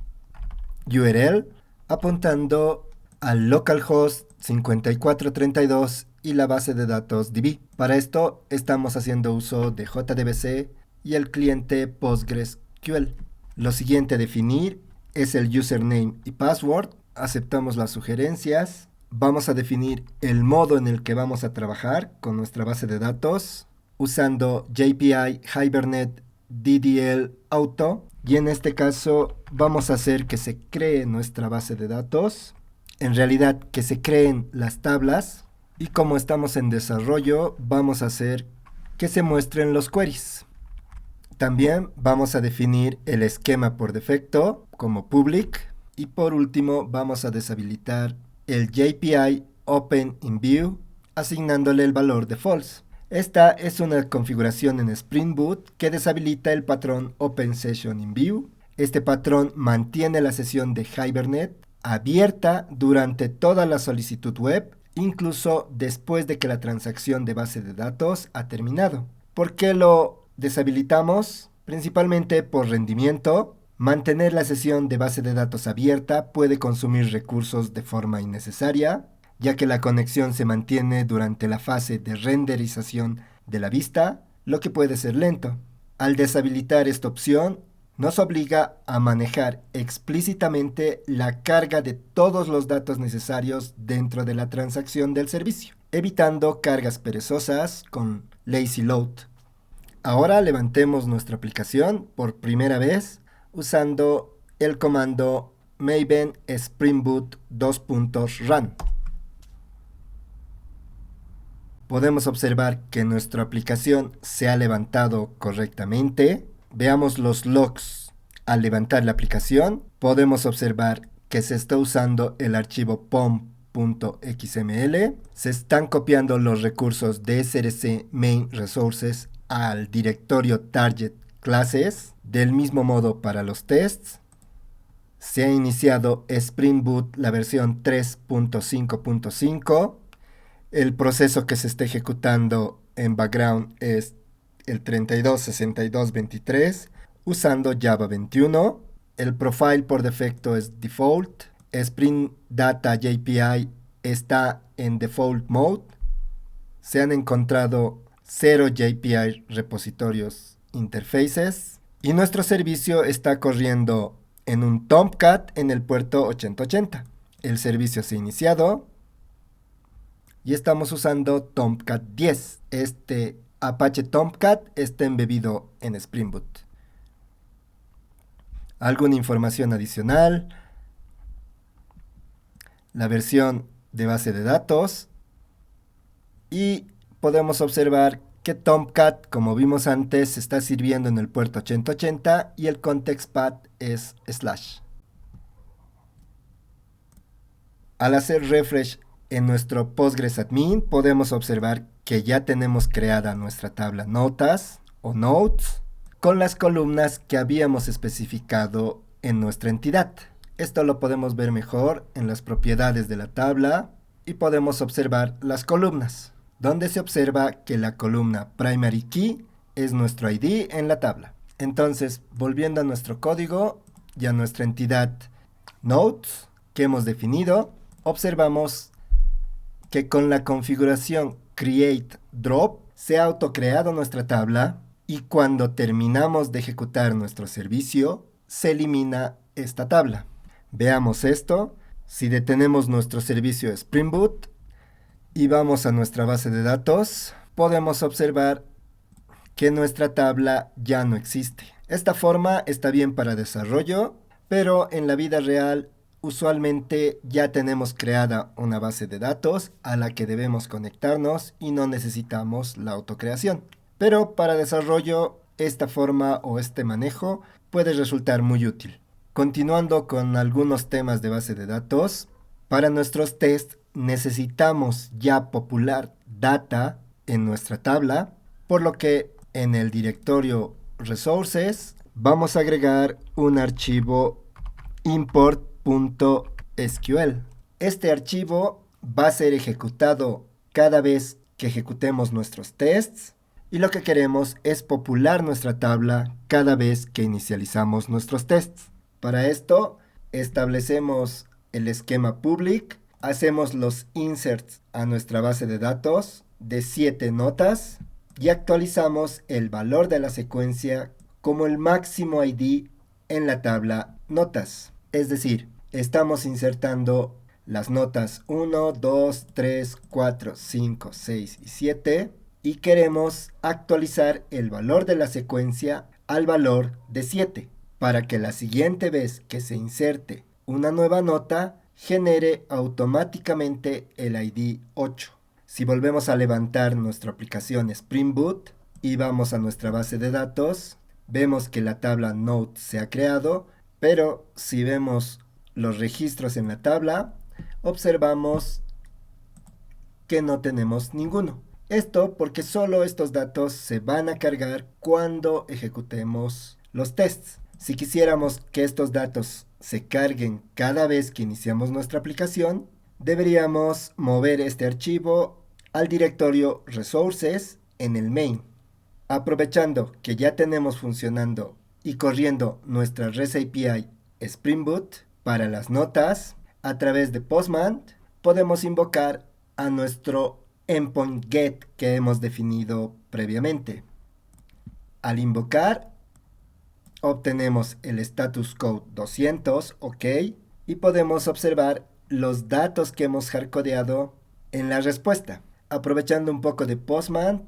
URL apuntando al localhost 5432 y la base de datos DB. Para esto estamos haciendo uso de JDBC y el cliente PostgreSQL. Lo siguiente a definir es el username y password. Aceptamos las sugerencias. Vamos a definir el modo en el que vamos a trabajar con nuestra base de datos usando JPI Hibernate DDL Auto y en este caso vamos a hacer que se cree nuestra base de datos, en realidad que se creen las tablas y como estamos en desarrollo vamos a hacer que se muestren los queries. También vamos a definir el esquema por defecto como public y por último vamos a deshabilitar el JPI Open in View, asignándole el valor de false. Esta es una configuración en Spring Boot que deshabilita el patrón Open Session in View. Este patrón mantiene la sesión de Hibernate abierta durante toda la solicitud web, incluso después de que la transacción de base de datos ha terminado. ¿Por qué lo deshabilitamos? Principalmente por rendimiento. Mantener la sesión de base de datos abierta puede consumir recursos de forma innecesaria, ya que la conexión se mantiene durante la fase de renderización de la vista, lo que puede ser lento. Al deshabilitar esta opción, nos obliga a manejar explícitamente la carga de todos los datos necesarios dentro de la transacción del servicio, evitando cargas perezosas con lazy load. Ahora levantemos nuestra aplicación por primera vez usando el comando maven spring boot :run. Podemos observar que nuestra aplicación se ha levantado correctamente. Veamos los logs. Al levantar la aplicación, podemos observar que se está usando el archivo pom.xml. Se están copiando los recursos de src main resources al directorio target classes, del mismo modo para los tests. Se ha iniciado Spring Boot la versión 3.5.5. El proceso que se está ejecutando en background es el 326223 usando Java 21. El profile por defecto es default. Spring Data JPI está en default mode. Se han encontrado 0 JPI repositorios interfaces y nuestro servicio está corriendo en un Tomcat en el puerto 8080. El servicio se ha iniciado y estamos usando Tomcat 10. Este Apache Tomcat está embebido en Spring Boot. Alguna información adicional. La versión de base de datos. Y podemos observar que Tomcat, como vimos antes, está sirviendo en el puerto 8080 y el context path es /. Al hacer refresh en nuestro Postgres admin, podemos observar que ya tenemos creada nuestra tabla notas o notes con las columnas que habíamos especificado en nuestra entidad. Esto lo podemos ver mejor en las propiedades de la tabla y podemos observar las columnas, donde se observa que la columna primary key es nuestro ID en la tabla. Entonces, volviendo a nuestro código y a nuestra entidad notes que hemos definido, observamos que con la configuración create drop se ha autocreado nuestra tabla y cuando terminamos de ejecutar nuestro servicio se elimina esta tabla. Veamos esto. Si detenemos nuestro servicio Spring Boot y vamos a nuestra base de datos, podemos observar que nuestra tabla ya no existe. Esta forma está bien para desarrollo, pero en la vida real usualmente ya tenemos creada una base de datos a la que debemos conectarnos y no necesitamos la autocreación. Pero para desarrollo, esta forma o este manejo puede resultar muy útil. Continuando con algunos temas de base de datos, para nuestros tests necesitamos ya popular data en nuestra tabla, por lo que en el directorio resources vamos a agregar un archivo import.sql. Este archivo va a ser ejecutado cada vez que ejecutemos nuestros tests y lo que queremos es popular nuestra tabla cada vez que inicializamos nuestros tests. Para esto establecemos el esquema public, hacemos los inserts a nuestra base de datos de 7 notas y actualizamos el valor de la secuencia como el máximo ID en la tabla notas. Es decir, estamos insertando las notas 1, 2, 3, 4, 5, 6 y 7 y queremos actualizar el valor de la secuencia al valor de 7 para que la siguiente vez que se inserte una nueva nota genere automáticamente el ID 8. Si volvemos a levantar nuestra aplicación Spring Boot y vamos a nuestra base de datos, vemos que la tabla Note se ha creado, pero si vemos los registros en la tabla, observamos que no tenemos ninguno. Esto porque solo estos datos se van a cargar cuando ejecutemos los tests. Si quisiéramos que estos datos se carguen cada vez que iniciamos nuestra aplicación, deberíamos mover este archivo al directorio resources en el main. Aprovechando que ya tenemos funcionando y corriendo nuestra REST API Spring Boot para las notas, a través de Postman podemos invocar a nuestro endpoint get que hemos definido previamente. Al invocar, obtenemos el status code 200, OK, y podemos observar los datos que hemos hardcodeado en la respuesta. Aprovechando un poco de Postman,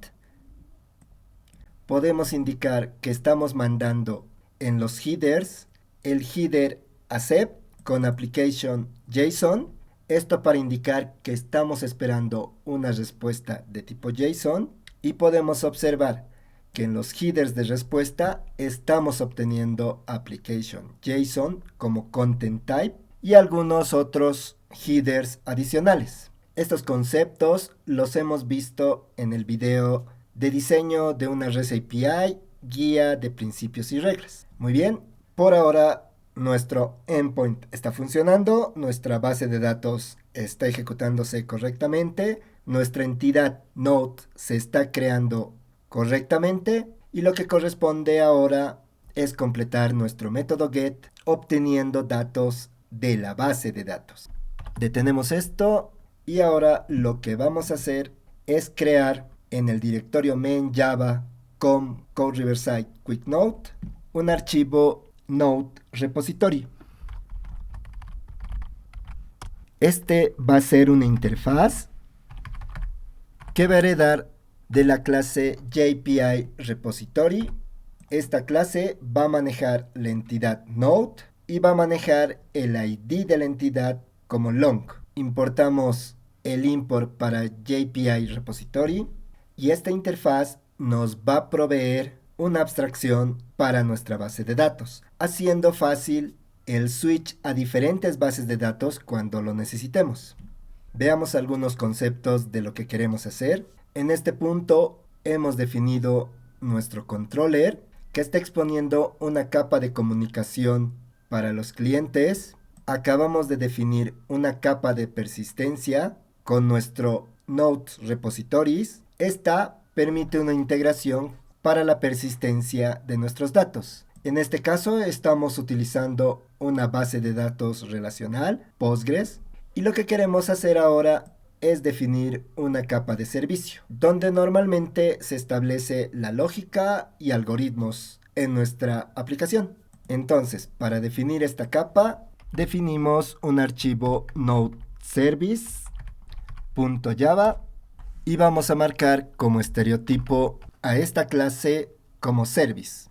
podemos indicar que estamos mandando en los headers el header accept con application JSON. Esto para indicar que estamos esperando una respuesta de tipo JSON y podemos observar que en los headers de respuesta estamos obteniendo application JSON como content type y algunos otros headers adicionales. Estos conceptos los hemos visto en el video de diseño de una REST API, guía de principios y reglas. Muy bien, por ahora nuestro endpoint está funcionando, nuestra base de datos está ejecutándose correctamente, nuestra entidad Node se está creando correctamente y lo que corresponde ahora es completar nuestro método get obteniendo datos de la base de datos. Detenemos esto y ahora lo que vamos a hacer es crear en el directorio main java com code riverside quick node un archivo node repository. Este va a ser una interfaz que va a heredar de la clase JPI repository. Esta clase va a manejar la entidad node y va a manejar el ID de la entidad como long. Importamos el import para JPI repository y esta interfaz nos va a proveer una abstracción para nuestra base de datos, haciendo fácil el switch a diferentes bases de datos cuando lo necesitemos. Veamos algunos conceptos de lo que queremos hacer. En este punto hemos definido nuestro controller que está exponiendo una capa de comunicación para los clientes. Acabamos de definir una capa de persistencia con nuestro Node Repositories. Esta permite una integración para la persistencia de nuestros datos. En este caso estamos utilizando una base de datos relacional, Postgres, y lo que queremos hacer ahora es definir una capa de servicio, donde normalmente se establece la lógica y algoritmos en nuestra aplicación. Entonces, para definir esta capa, definimos un archivo node service.java y vamos a marcar como estereotipo a esta clase como service.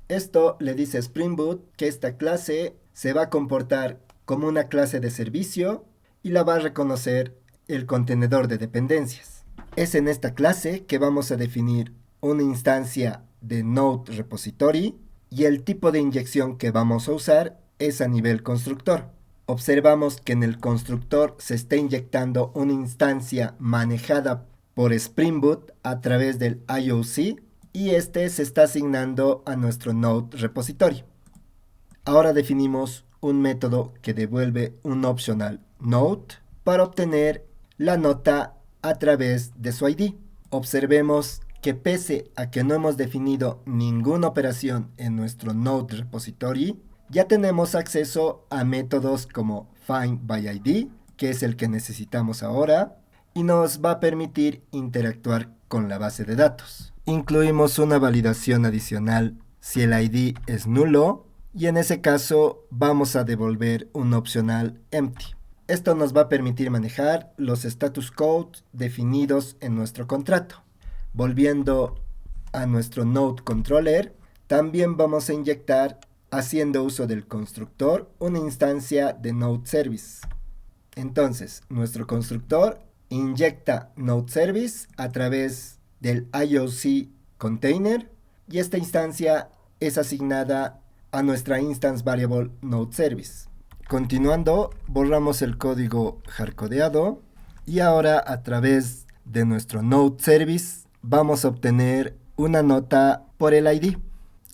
Esto le dice a Spring Boot que esta clase se va a comportar como una clase de servicio y la va a reconocer el contenedor de dependencias. Es en esta clase que vamos a definir una instancia de Node Repository y el tipo de inyección que vamos a usar es a nivel constructor. Observamos que en el constructor se está inyectando una instancia manejada por Spring Boot a través del IOC y este se está asignando a nuestro Node Repository. Ahora definimos un método que devuelve un optional node para obtener la nota a través de su ID. Observemos que pese a que no hemos definido ninguna operación en nuestro Node Repository, ya tenemos acceso a métodos como findById, que es el que necesitamos ahora, y nos va a permitir interactuar con la base de datos. Incluimos una validación adicional si el ID es nulo, y en ese caso vamos a devolver un opcional empty. Esto nos va a permitir manejar los status codes definidos en nuestro contrato. Volviendo a nuestro Node Controller, también vamos a inyectar, haciendo uso del constructor, una instancia de Node Service. Entonces, nuestro constructor inyecta Node Service a través del IOC container y esta instancia es asignada a nuestra instance variable Node Service. Continuando, borramos el código hardcodeado y ahora a través de nuestro Node Service vamos a obtener una nota por el ID.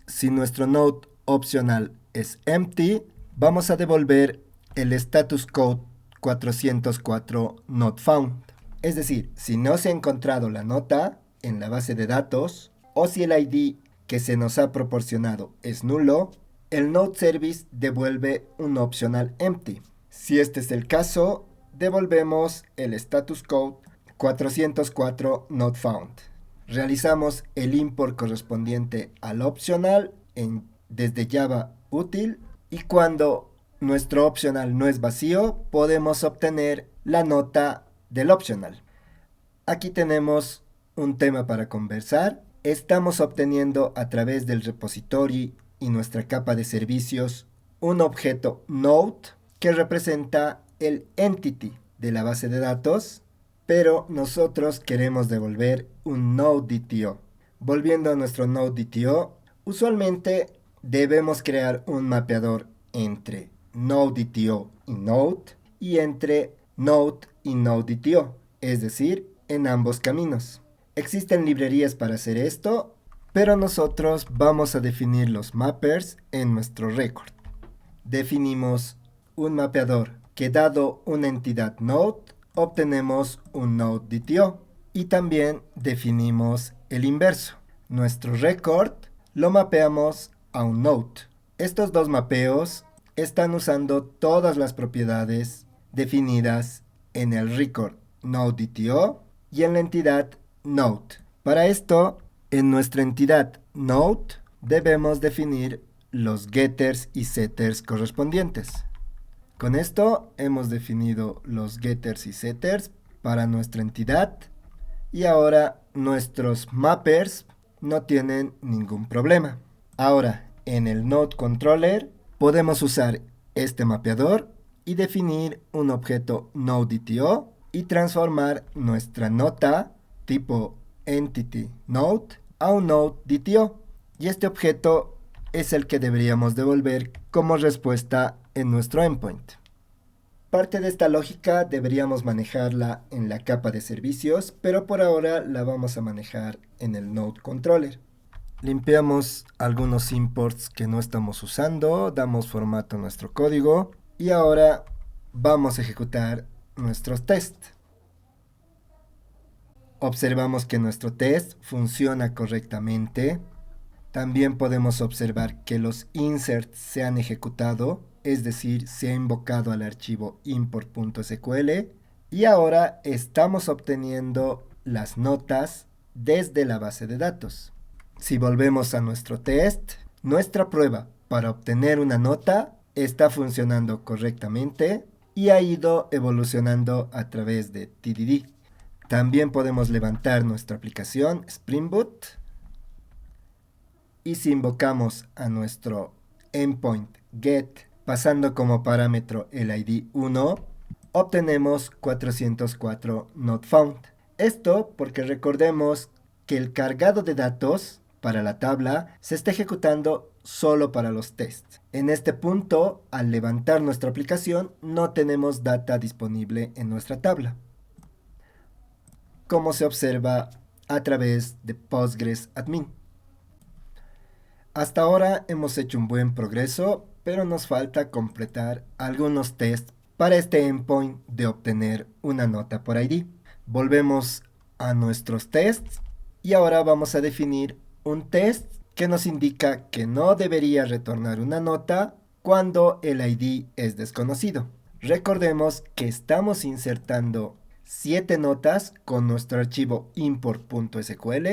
Si nuestro node opcional es empty, vamos a devolver el status code 404 not found. Es decir, si no se ha encontrado la nota en la base de datos o si el ID que se nos ha proporcionado es nulo, el Node Service devuelve un optional empty. Si este es el caso, devolvemos el status code 404 not found. Realizamos el import correspondiente al optional desde Java útil y cuando nuestro optional no es vacío, podemos obtener la nota del optional. Aquí tenemos un tema para conversar. Estamos obteniendo a través del repository y nuestra capa de servicios un objeto node que representa el entity de la base de datos, pero nosotros queremos devolver un node DTO. Volviendo a nuestro node DTO, usualmente debemos crear un mapeador entre node DTO y node y entre node y node DTO, es decir, en ambos caminos. Existen librerías para hacer esto, pero nosotros vamos a definir los mappers en nuestro record. Definimos un mapeador que dado una entidad node, obtenemos un node DTO y también definimos el inverso. Nuestro record lo mapeamos a un node. Estos dos mapeos están usando todas las propiedades definidas en el record node DTO y en la entidad node. Para esto, en nuestra entidad node debemos definir los getters y setters correspondientes. Con esto hemos definido los getters y setters para nuestra entidad y ahora nuestros mappers no tienen ningún problema. Ahora, en el node controller podemos usar este mapeador y definir un objeto nodeDTO y transformar nuestra nota tipo entity node a un nodeDTO. Y este objeto es el que deberíamos devolver como respuesta en nuestro endpoint. Parte de esta lógica deberíamos manejarla en la capa de servicios, pero por ahora la vamos a manejar en el node controller. Limpiamos algunos imports que no estamos usando, damos formato a nuestro código y ahora vamos a ejecutar nuestros tests. Observamos que nuestro test funciona correctamente. También podemos observar que los inserts se han ejecutado, es decir, se ha invocado al archivo import.sql y ahora estamos obteniendo las notas desde la base de datos. Si volvemos a nuestro test, nuestra prueba para obtener una nota está funcionando correctamente y ha ido evolucionando a través de TDD. También podemos levantar nuestra aplicación Spring Boot y si invocamos a nuestro endpoint get pasando como parámetro el ID 1, obtenemos 404 not found. Esto porque recordemos que el cargado de datos para la tabla se está ejecutando solo para los tests. En este punto, al levantar nuestra aplicación, no tenemos data disponible en nuestra tabla, como se observa a través de Postgres Admin. Hasta ahora hemos hecho un buen progreso, pero nos falta completar algunos tests para este endpoint de obtener una nota por ID. Volvemos a nuestros tests y ahora vamos a definir un test que nos indica que no debería retornar una nota cuando el ID es desconocido. Recordemos que estamos insertando 7 notas con nuestro archivo import.sql,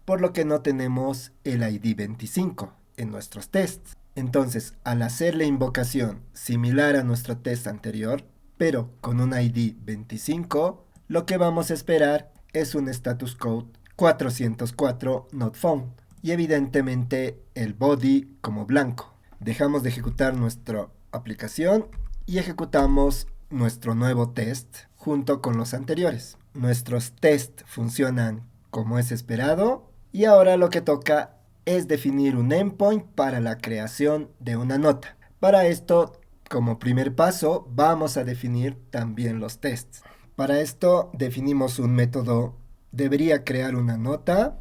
por lo que no tenemos el ID 25 en nuestros tests. Entonces, al hacer la invocación similar a nuestro test anterior, pero con un ID 25, lo que vamos a esperar es un status code 404 not found y evidentemente el body como blanco. Dejamos de ejecutar nuestra aplicación y ejecutamos nuestro nuevo test junto con los anteriores. Nuestros tests funcionan como es esperado y ahora lo que toca es definir un endpoint para la creación de una nota. Para esto, como primer paso, vamos a definir también los tests. Para esto definimos un método debería crear una nota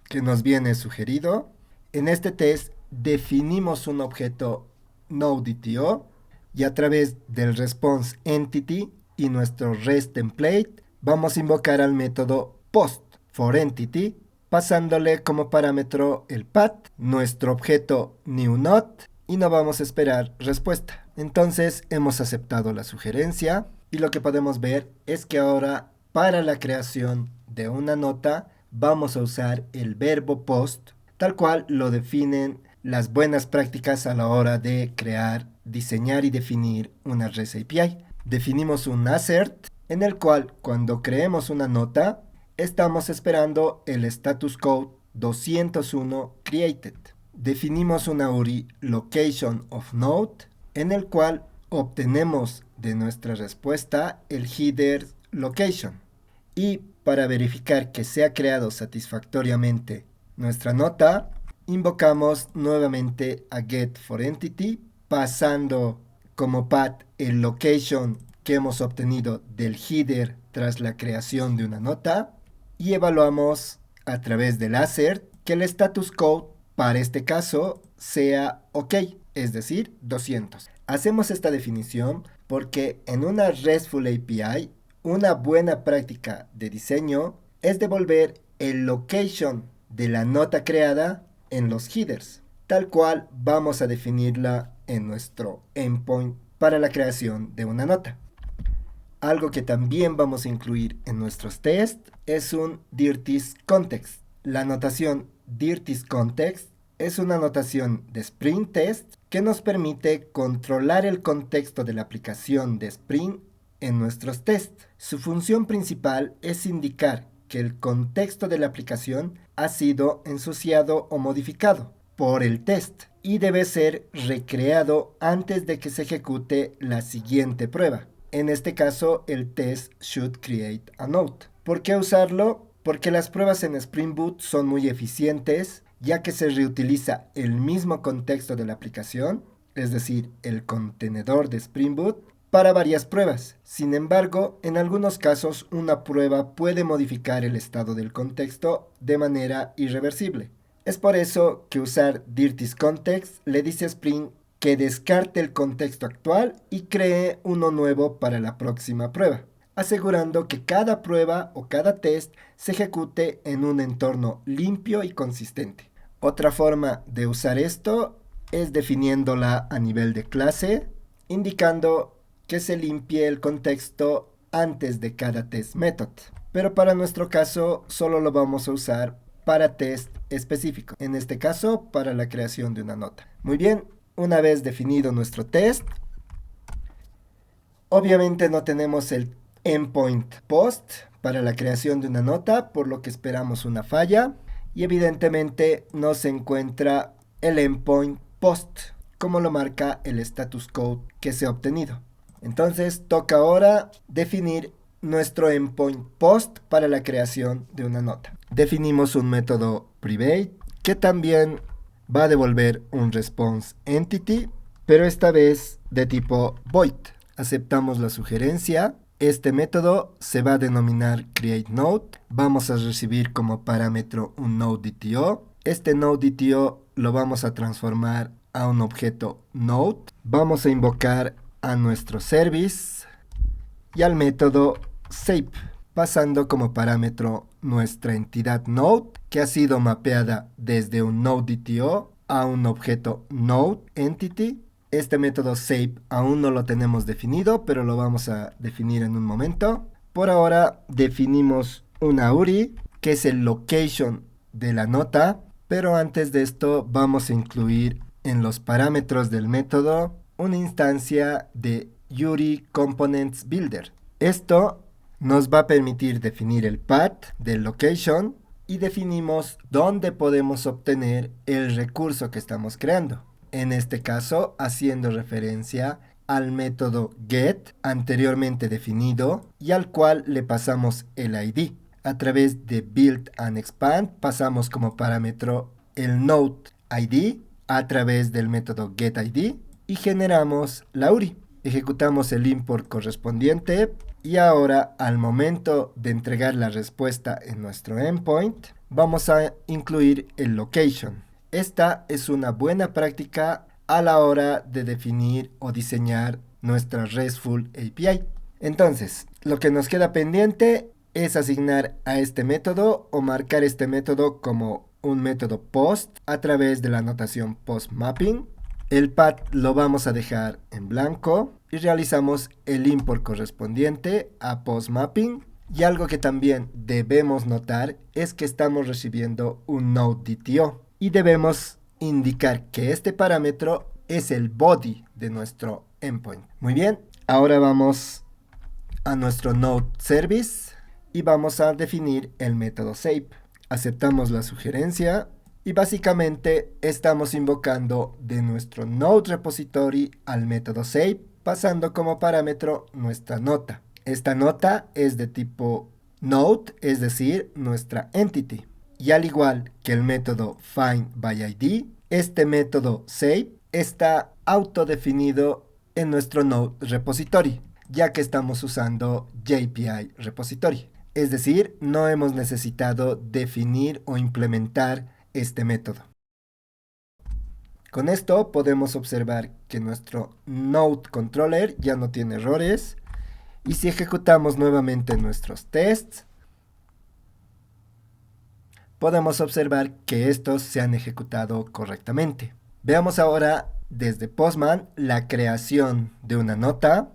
que nos viene sugerido. En este test definimos un objeto nodeDTO y a través del response entity y nuestro REST template vamos a invocar al método post for entity pasándole como parámetro el path, nuestro objeto newNode y no vamos a esperar respuesta. Entonces hemos aceptado la sugerencia y lo que podemos ver es que ahora para la creación de una nota vamos a usar el verbo post tal cual lo definen las buenas prácticas a la hora de crear, diseñar y definir una REST API. Definimos un assert en el cual cuando creemos una nota estamos esperando el status code 201 created. Definimos una URI location of node en el cual obtenemos de nuestra respuesta el header location. Y para verificar que se ha creado satisfactoriamente nuestra nota, invocamos nuevamente a getForEntity pasando como path el location que hemos obtenido del header tras la creación de una nota y evaluamos a través del assert que el status code para este caso sea OK, es decir, 200. Hacemos esta definición porque en una RESTful API Una buena práctica de diseño es devolver el location de la nota creada en los headers, tal cual vamos a definirla en nuestro endpoint para la creación de una nota. Algo que también vamos a incluir en nuestros tests es un dirtIsContext. La notación dirtIsContext es una notación de Spring Test que nos permite controlar el contexto de la aplicación de Spring en nuestros tests. Su función principal es indicar que el contexto de la aplicación ha sido ensuciado o modificado por el test y debe ser recreado antes de que se ejecute la siguiente prueba. En este caso, el test should create a node. ¿Por qué usarlo? Porque las pruebas en Spring Boot son muy eficientes, ya que se reutiliza el mismo contexto de la aplicación, es decir, el contenedor de Spring Boot, para varias pruebas. Sin embargo, en algunos casos una prueba puede modificar el estado del contexto de manera irreversible. Es por eso que usar dirtIsContext le dice a Spring que descarte el contexto actual y cree uno nuevo para la próxima prueba, asegurando que cada prueba o cada test se ejecute en un entorno limpio y consistente. Otra forma de usar esto es definiéndola a nivel de clase, indicando que se limpie el contexto antes de cada test method. Pero para nuestro caso solo lo vamos a usar para test específico, en este caso para la creación de una nota. Muy bien, una vez definido nuestro test, obviamente no tenemos el endpoint post para la creación de una nota, por lo que esperamos una falla, y evidentemente no se encuentra el endpoint post, como lo marca el status code que se ha obtenido. Entonces toca ahora definir nuestro endpoint post para la creación de una nota. Definimos un método private que también va a devolver un response entity, pero esta vez de tipo void. Aceptamos la sugerencia. Este método se va a denominar createNode. Vamos a recibir como parámetro un nodeDTO. Este nodeDTO lo vamos a transformar a un objeto node. Vamos a invocar a nuestro service y al método shape, pasando como parámetro nuestra entidad node, que ha sido mapeada desde un nodeDTO a un objeto node entity. Este método shape aún no lo tenemos definido, pero lo vamos a definir en un momento. Por ahora definimos una URI, que es el location de la nota, pero antes de esto vamos a incluir en los parámetros del método una instancia de URI Components Builder. Esto nos va a permitir definir el path del location y definimos dónde podemos obtener el recurso que estamos creando. En este caso, haciendo referencia al método get anteriormente definido y al cual le pasamos el ID. A través de build and expand pasamos como parámetro el node ID a través del método getID y generamos la URI. Ejecutamos el import correspondiente y ahora al momento de entregar la respuesta en nuestro endpoint vamos a incluir el location. Esta es una buena práctica a la hora de definir o diseñar nuestra RESTful API. Entonces, lo que nos queda pendiente es asignar a este método o marcar este método como un método post a través de la notación postMapping. El path lo vamos a dejar en blanco y realizamos el import correspondiente a postMapping. Y algo que también debemos notar es que estamos recibiendo un nodeDTO y debemos indicar que este parámetro es el body de nuestro endpoint. Muy bien, ahora vamos a nuestro node service y vamos a definir el método shape. Aceptamos la sugerencia y básicamente estamos invocando de nuestro node repository al método shape, pasando como parámetro nuestra nota. Esta nota es de tipo node, es decir, nuestra entity. Y al igual que el método findById, este método shape está autodefinido en nuestro node repository, ya que estamos usando JPI repository. Es decir, no hemos necesitado definir o implementar este método. Con esto podemos observar que nuestro node controller ya no tiene errores Y si ejecutamos nuevamente nuestros tests, podemos observar que estos se han ejecutado correctamente. Veamos ahora desde Postman la creación de una nota.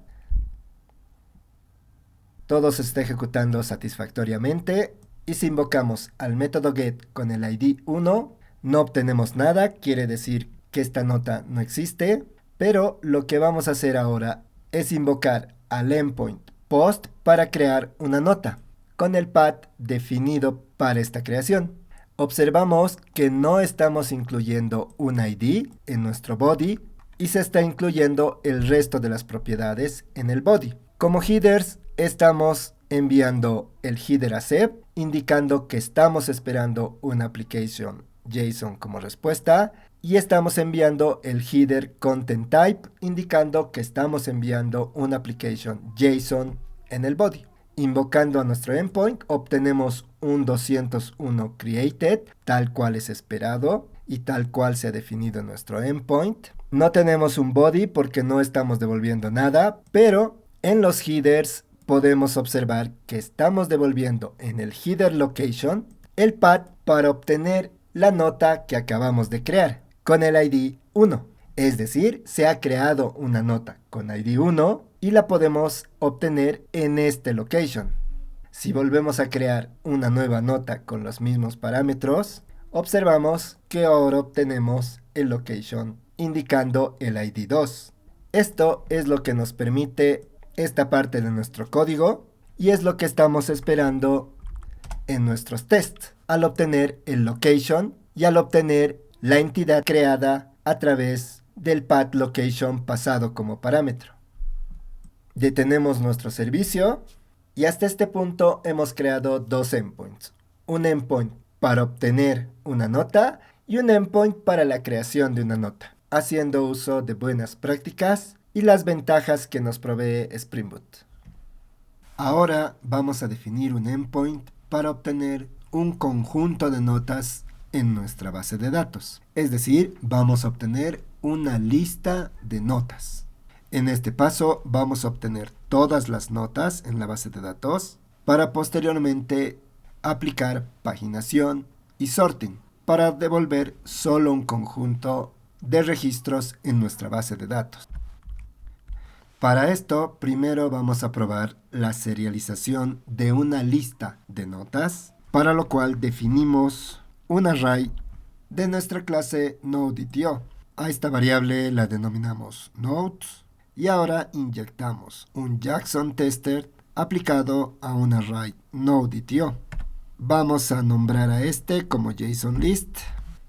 Todo se está ejecutando satisfactoriamente. Y si invocamos al método get con el ID 1, no obtenemos nada, quiere decir que esta nota no existe. Pero lo que vamos a hacer ahora es invocar al endpoint post para crear una nota, con el path definido para esta creación. Observamos que no estamos incluyendo un ID en nuestro body y se está incluyendo el resto de las propiedades en el body. Como headers estamos enviando el header accept, indicando que estamos esperando una application JSON como respuesta, y estamos enviando el header content type, indicando que estamos enviando una application JSON en el body. Invocando a nuestro endpoint, obtenemos un 201 created, tal cual es esperado y tal cual se ha definido en nuestro endpoint. No tenemos un body porque no estamos devolviendo nada, pero en los headers podemos observar que estamos devolviendo en el header location el path para obtener la nota que acabamos de crear con el ID 1. Es decir, se ha creado una nota con ID 1 y la podemos obtener en este location. Si volvemos a crear una nueva nota con los mismos parámetros, observamos que ahora obtenemos el location indicando el ID 2. Esto es lo que nos permite esta parte de nuestro código y es lo que estamos esperando en nuestros tests al obtener el location y al obtener la entidad creada a través del path location pasado como parámetro. Detenemos nuestro servicio y hasta este punto hemos creado dos endpoints. Un endpoint para obtener una nota y un endpoint para la creación de una nota, haciendo uso de buenas prácticas y las ventajas que nos provee Spring Boot. Ahora vamos a definir un endpoint para obtener un conjunto de notas en nuestra base de datos. Es decir, vamos a obtener una lista de notas. En este paso vamos a obtener todas las notas en la base de datos para posteriormente aplicar paginación y sorting para devolver solo un conjunto de registros en nuestra base de datos. Para esto, primero vamos a probar la serialización de una lista de notas, para lo cual definimos un array de nuestra clase NodeITO. A esta variable la denominamos nodes y ahora inyectamos un JSON tester aplicado a un array NodeITO. Vamos a nombrar a este como JSONList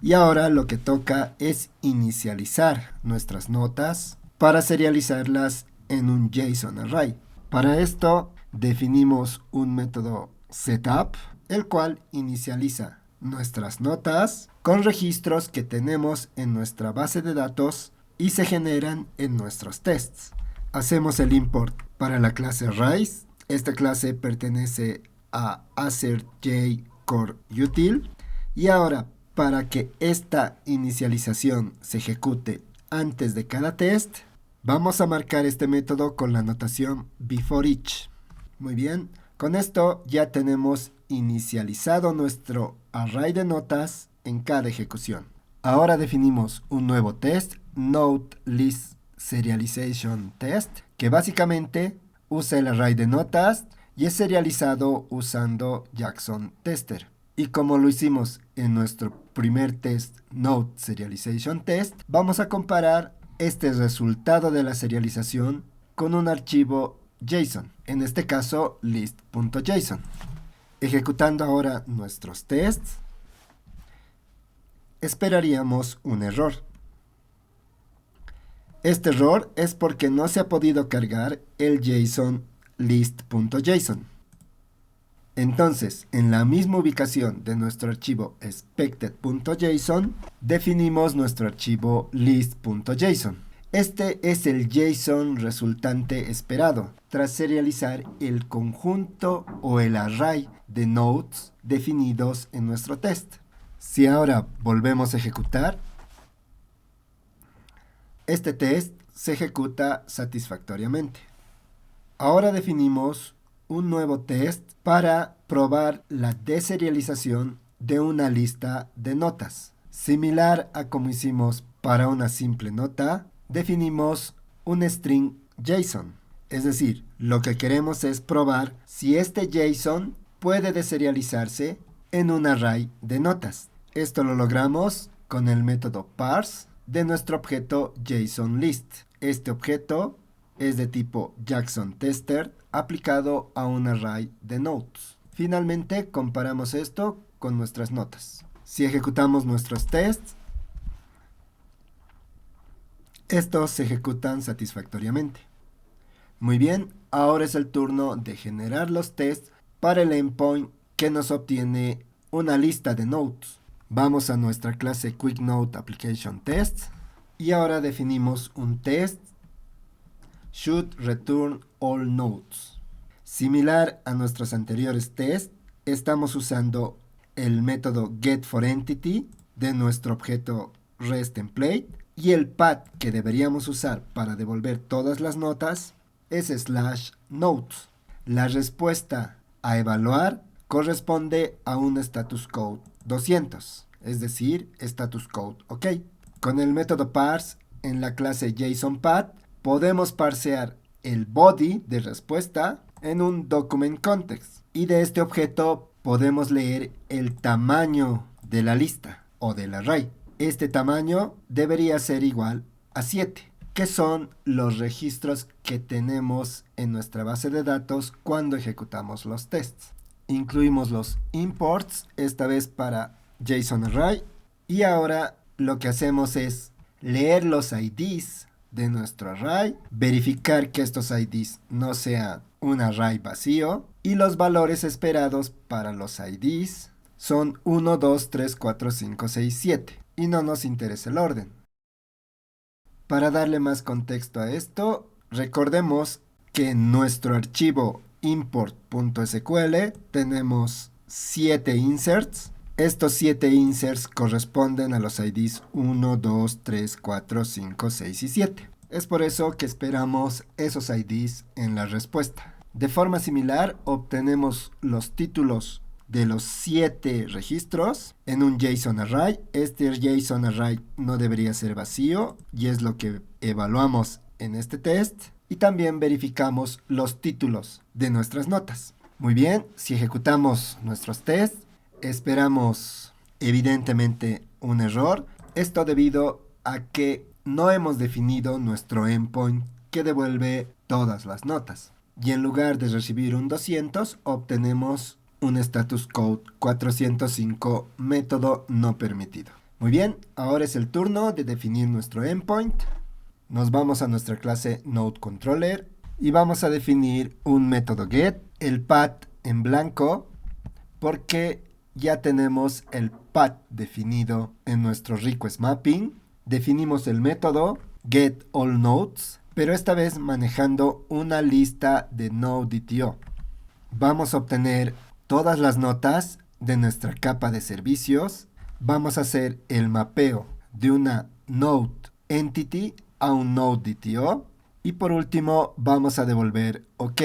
y ahora lo que toca es inicializar nuestras notas para serializarlas en un JSON array. Para esto definimos un método setup, el cual inicializa nuestras notas con registros que tenemos en nuestra base de datos y se generan en nuestros tests. Hacemos el import para la clase arrays. Esta clase pertenece a AssertJCoreUtil y ahora para que esta inicialización se ejecute antes de cada test, vamos a marcar este método con la notación beforeEach. Muy bien, con esto ya tenemos inicializado nuestro array de notas en cada ejecución. Ahora definimos un nuevo test, NodeListSerializationTest, que básicamente usa el array de notas y es serializado usando JSON-Tester. Y como lo hicimos en nuestro primer test, NodeSerializationTest, vamos a comparar este resultado de la serialización con un archivo JSON, en este caso list.json. Ejecutando ahora nuestros tests, esperaríamos un error. Este error es porque no se ha podido cargar el JSON list.json. Entonces, en la misma ubicación de nuestro archivo expected.json, definimos nuestro archivo list.json. Este es el JSON resultante esperado, tras serializar el conjunto o el array de nodes definidos en nuestro test. Si ahora volvemos a ejecutar, este test se ejecuta satisfactoriamente. Ahora definimos un nuevo test para probar la deserialización de una lista de notas. Similar a como hicimos para una simple nota, definimos un string JSON. Es decir, lo que queremos es probar si este JSON puede deserializarse en un array de notas. Esto lo logramos con el método parse de nuestro objeto JSONList. Este objeto es de tipo JSONTester aplicado a un array de nodes. Finalmente, comparamos esto con nuestras notas. Si ejecutamos nuestros tests, estos se ejecutan satisfactoriamente. Muy bien, ahora es el turno de generar los tests para el endpoint que nos obtiene una lista de nodes. Vamos a nuestra clase QuickNodeApplicationTest y ahora definimos un test should return all nodes. Similar a nuestros anteriores tests, estamos usando el método getForEntity de nuestro objeto RESTTemplate y el path que deberíamos usar para devolver todas las notas es /nodes. La respuesta a evaluar corresponde a un status code 200, es decir, status code OK. Con el método parse en la clase JSONPath podemos parsear el body de respuesta en un document context y de este objeto podemos leer el tamaño de la lista o del array. Este tamaño debería ser igual a 7, que son los registros que tenemos en nuestra base de datos cuando ejecutamos los tests. Incluimos los imports, esta vez para JSONArray, y ahora lo que hacemos es leer los IDs de nuestro array, verificar que estos IDs no sean un array vacío y los valores esperados para los IDs son 1, 2, 3, 4, 5, 6, 7 y no nos interesa el orden. Para darle más contexto a esto, recordemos que en nuestro archivo import.sql tenemos 7 inserts. Estos 7 inserts corresponden a los IDs 1, 2, 3, 4, 5, 6 y 7. Es por eso que esperamos esos IDs en la respuesta. De forma similar, obtenemos los títulos de los 7 registros en un JSON array. Este JSON array no debería ser vacío y es lo que evaluamos en este test. Y también verificamos los títulos de nuestras notas. Muy bien, si ejecutamos nuestros tests, esperamos evidentemente un error. Esto debido a que no hemos definido nuestro endpoint que devuelve todas las notas. Y en lugar de recibir un 200, obtenemos un status code 405 método no permitido. Muy bien, ahora es el turno de definir nuestro endpoint. Nos vamos a nuestra clase NodeController y vamos a definir un método get, el path en blanco, porque ya tenemos el path definido en nuestro request mapping. Definimos el método getAllNodes, pero esta vez manejando una lista de NodeDTO. Vamos a obtener todas las notas de nuestra capa de servicios. Vamos a hacer el mapeo de una node entity a un NodeDTO. Y por último vamos a devolver OK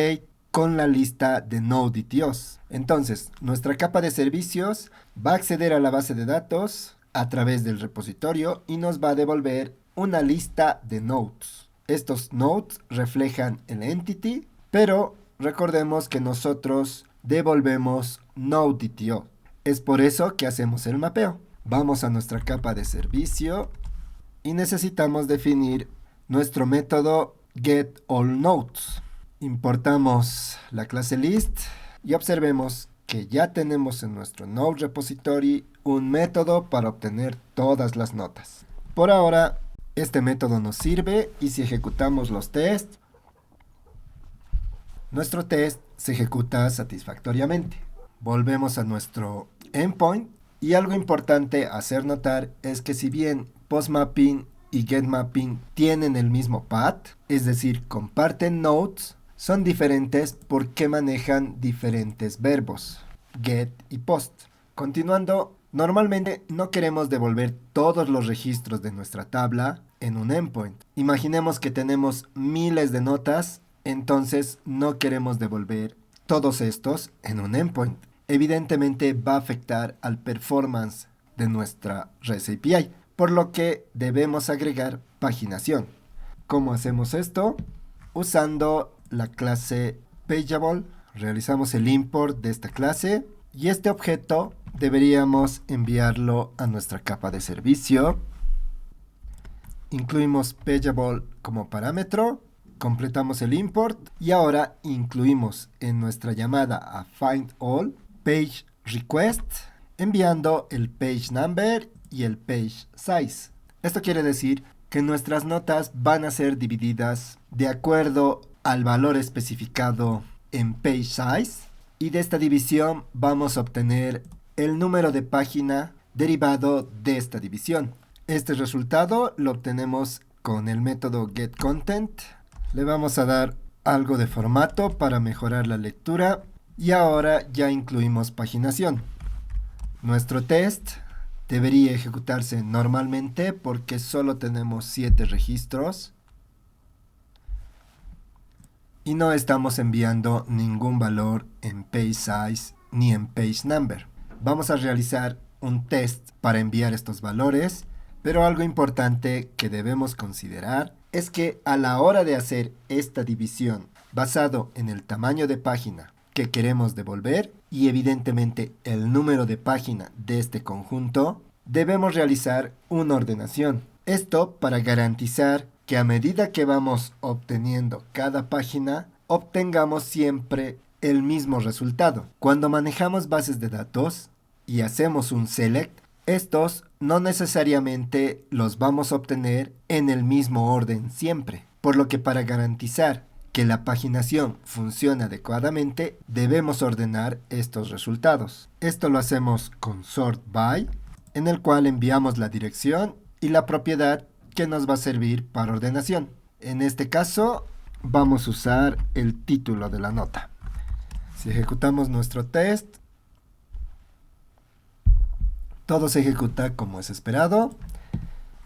con la lista de NodeDTOs. Entonces, nuestra capa de servicios va a acceder a la base de datos a través del repositorio y nos va a devolver una lista de nodes. Estos nodes reflejan el entity, pero recordemos que nosotros devolvemos NodeDTO. Es por eso que hacemos el mapeo. Vamos a nuestra capa de servicio y necesitamos definir nuestro método getAllNodes. Importamos la clase list y observemos que ya tenemos en nuestro Node repository un método para obtener todas las notas. Por ahora, este método nos sirve y si ejecutamos los tests, nuestro test se ejecuta satisfactoriamente. Volvemos a nuestro endpoint y algo importante a hacer notar es que si bien PostMapping y GetMapping tienen el mismo path, es decir, comparten nodes, son diferentes porque manejan diferentes verbos, get y post. Continuando, normalmente no queremos devolver todos los registros de nuestra tabla en un endpoint. Imaginemos que tenemos miles de notas entonces no queremos devolver todos estos en un endpoint. Evidentemente va a afectar al performance de nuestra REST API, por lo que debemos agregar paginación. ¿Cómo hacemos esto? Usando la clase Pageable, realizamos el import de esta clase y este objeto deberíamos enviarlo a nuestra capa de servicio. Incluimos Pageable como parámetro, completamos el import y ahora incluimos en nuestra llamada a findAll page request, enviando el page number y el page size. Esto quiere decir que nuestras notas van a ser divididas de acuerdo al valor especificado en page size, y de esta división vamos a obtener el número de página derivado de esta división. Este resultado lo obtenemos con el método getContent. Le vamos a dar algo de formato para mejorar la lectura y ahora ya incluimos paginación. Nuestro test debería ejecutarse normalmente porque solo tenemos 7 registros y no estamos enviando ningún valor en page size ni en page number. Vamos a realizar un test para enviar estos valores, pero algo importante que debemos considerar es que a la hora de hacer esta división basado en el tamaño de página que queremos devolver y evidentemente el número de página de este conjunto, debemos realizar una ordenación. Esto para garantizar que a medida que vamos obteniendo cada página, obtengamos siempre el mismo resultado. Cuando manejamos bases de datos y hacemos un select, estos no necesariamente los vamos a obtener en el mismo orden siempre, por lo que para garantizar que la paginación funcione adecuadamente, debemos ordenar estos resultados. Esto lo hacemos con sort by, en el cual enviamos la dirección y la propiedad que nos va a servir para ordenación. En este caso, vamos a usar el título de la nota. Si ejecutamos nuestro test, todo se ejecuta como es esperado.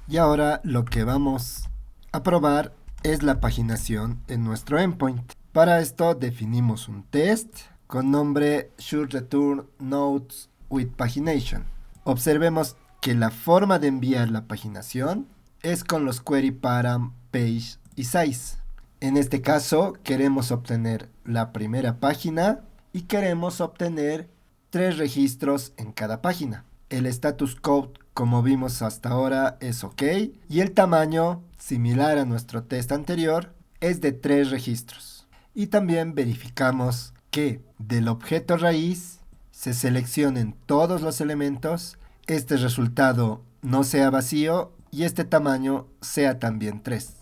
Y ahora lo que vamos a probar es la paginación en nuestro endpoint. Para esto definimos un test con nombre should_return_notes with pagination. Observemos que la forma de enviar la paginación es con los query param, page y size. En este caso queremos obtener la primera página y queremos obtener 3 registros en cada página. El status code, como vimos hasta ahora, es OK y el tamaño, similar a nuestro test anterior, es de 3 registros. Y también verificamos que del objeto raíz se seleccionen todos los elementos, este resultado no sea vacío y este tamaño sea también 3.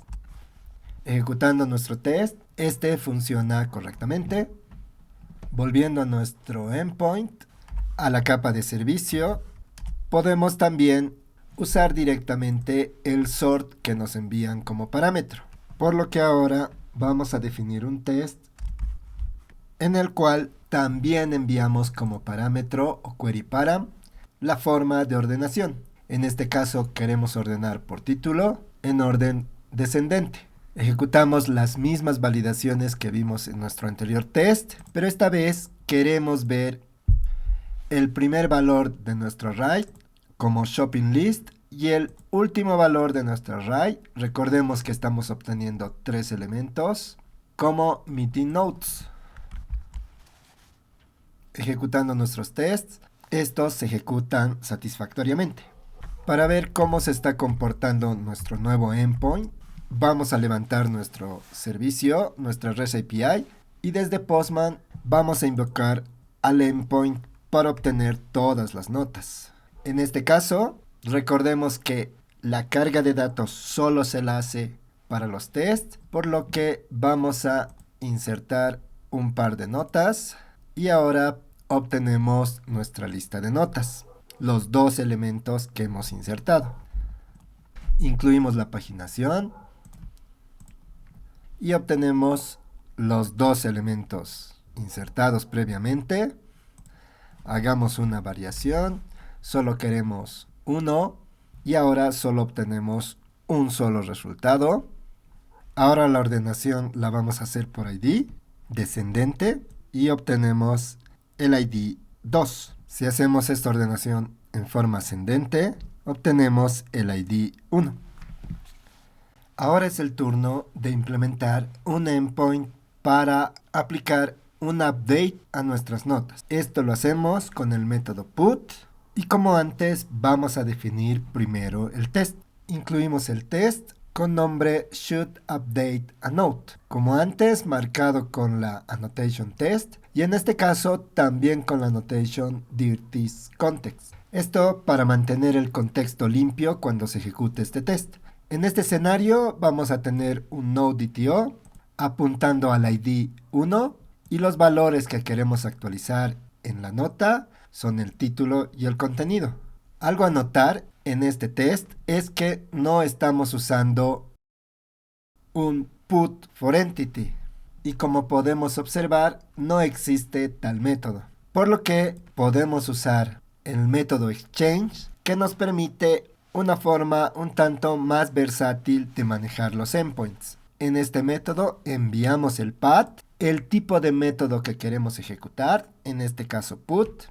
Ejecutando nuestro test, este funciona correctamente. Volviendo a nuestro endpoint, a la capa de servicio, podemos también usar directamente el sort que nos envían como parámetro. Por lo que ahora vamos a definir un test en el cual también enviamos como parámetro o query param la forma de ordenación. En este caso queremos ordenar por título en orden descendente. Ejecutamos las mismas validaciones que vimos en nuestro anterior test, pero esta vez queremos ver el primer valor de nuestro array como shopping list y el último valor de nuestro array, recordemos que estamos obteniendo 3 elementos, como meeting notes. Ejecutando nuestros tests, estos se ejecutan satisfactoriamente. Para ver cómo se está comportando nuestro nuevo endpoint, vamos a levantar nuestro servicio, nuestra REST API, y desde Postman vamos a invocar al endpoint para obtener todas las notas. En este caso, recordemos que la carga de datos solo se la hace para los tests, por lo que vamos a insertar un par de notas y ahora obtenemos nuestra lista de notas, los 2 elementos que hemos insertado. Incluimos la paginación y obtenemos los 2 elementos insertados previamente. Hagamos una variación, solo queremos 1 y ahora solo obtenemos un solo resultado. Ahora la ordenación la vamos a hacer por ID, descendente, y obtenemos el ID 2. Si hacemos esta ordenación en forma ascendente, obtenemos el ID 1. Ahora es el turno de implementar un endpoint para aplicar un update a nuestras notas. Esto lo hacemos con el método put y como antes vamos a definir primero el test. Incluimos el test con nombre should_update_a_note, como antes marcado con la annotation test y en este caso también con la annotation dirtIsContext. Esto para mantener el contexto limpio cuando se ejecute este test. En este escenario vamos a tener un nodeDTO apuntando al ID 1 y los valores que queremos actualizar en la nota son el título y el contenido. Algo a notar en este test es que no estamos usando un put for entity y como podemos observar no existe tal método, por lo que podemos usar el método exchange que nos permite una forma un tanto más versátil de manejar los endpoints. En este método enviamos el path, el tipo de método que queremos ejecutar, en este caso put,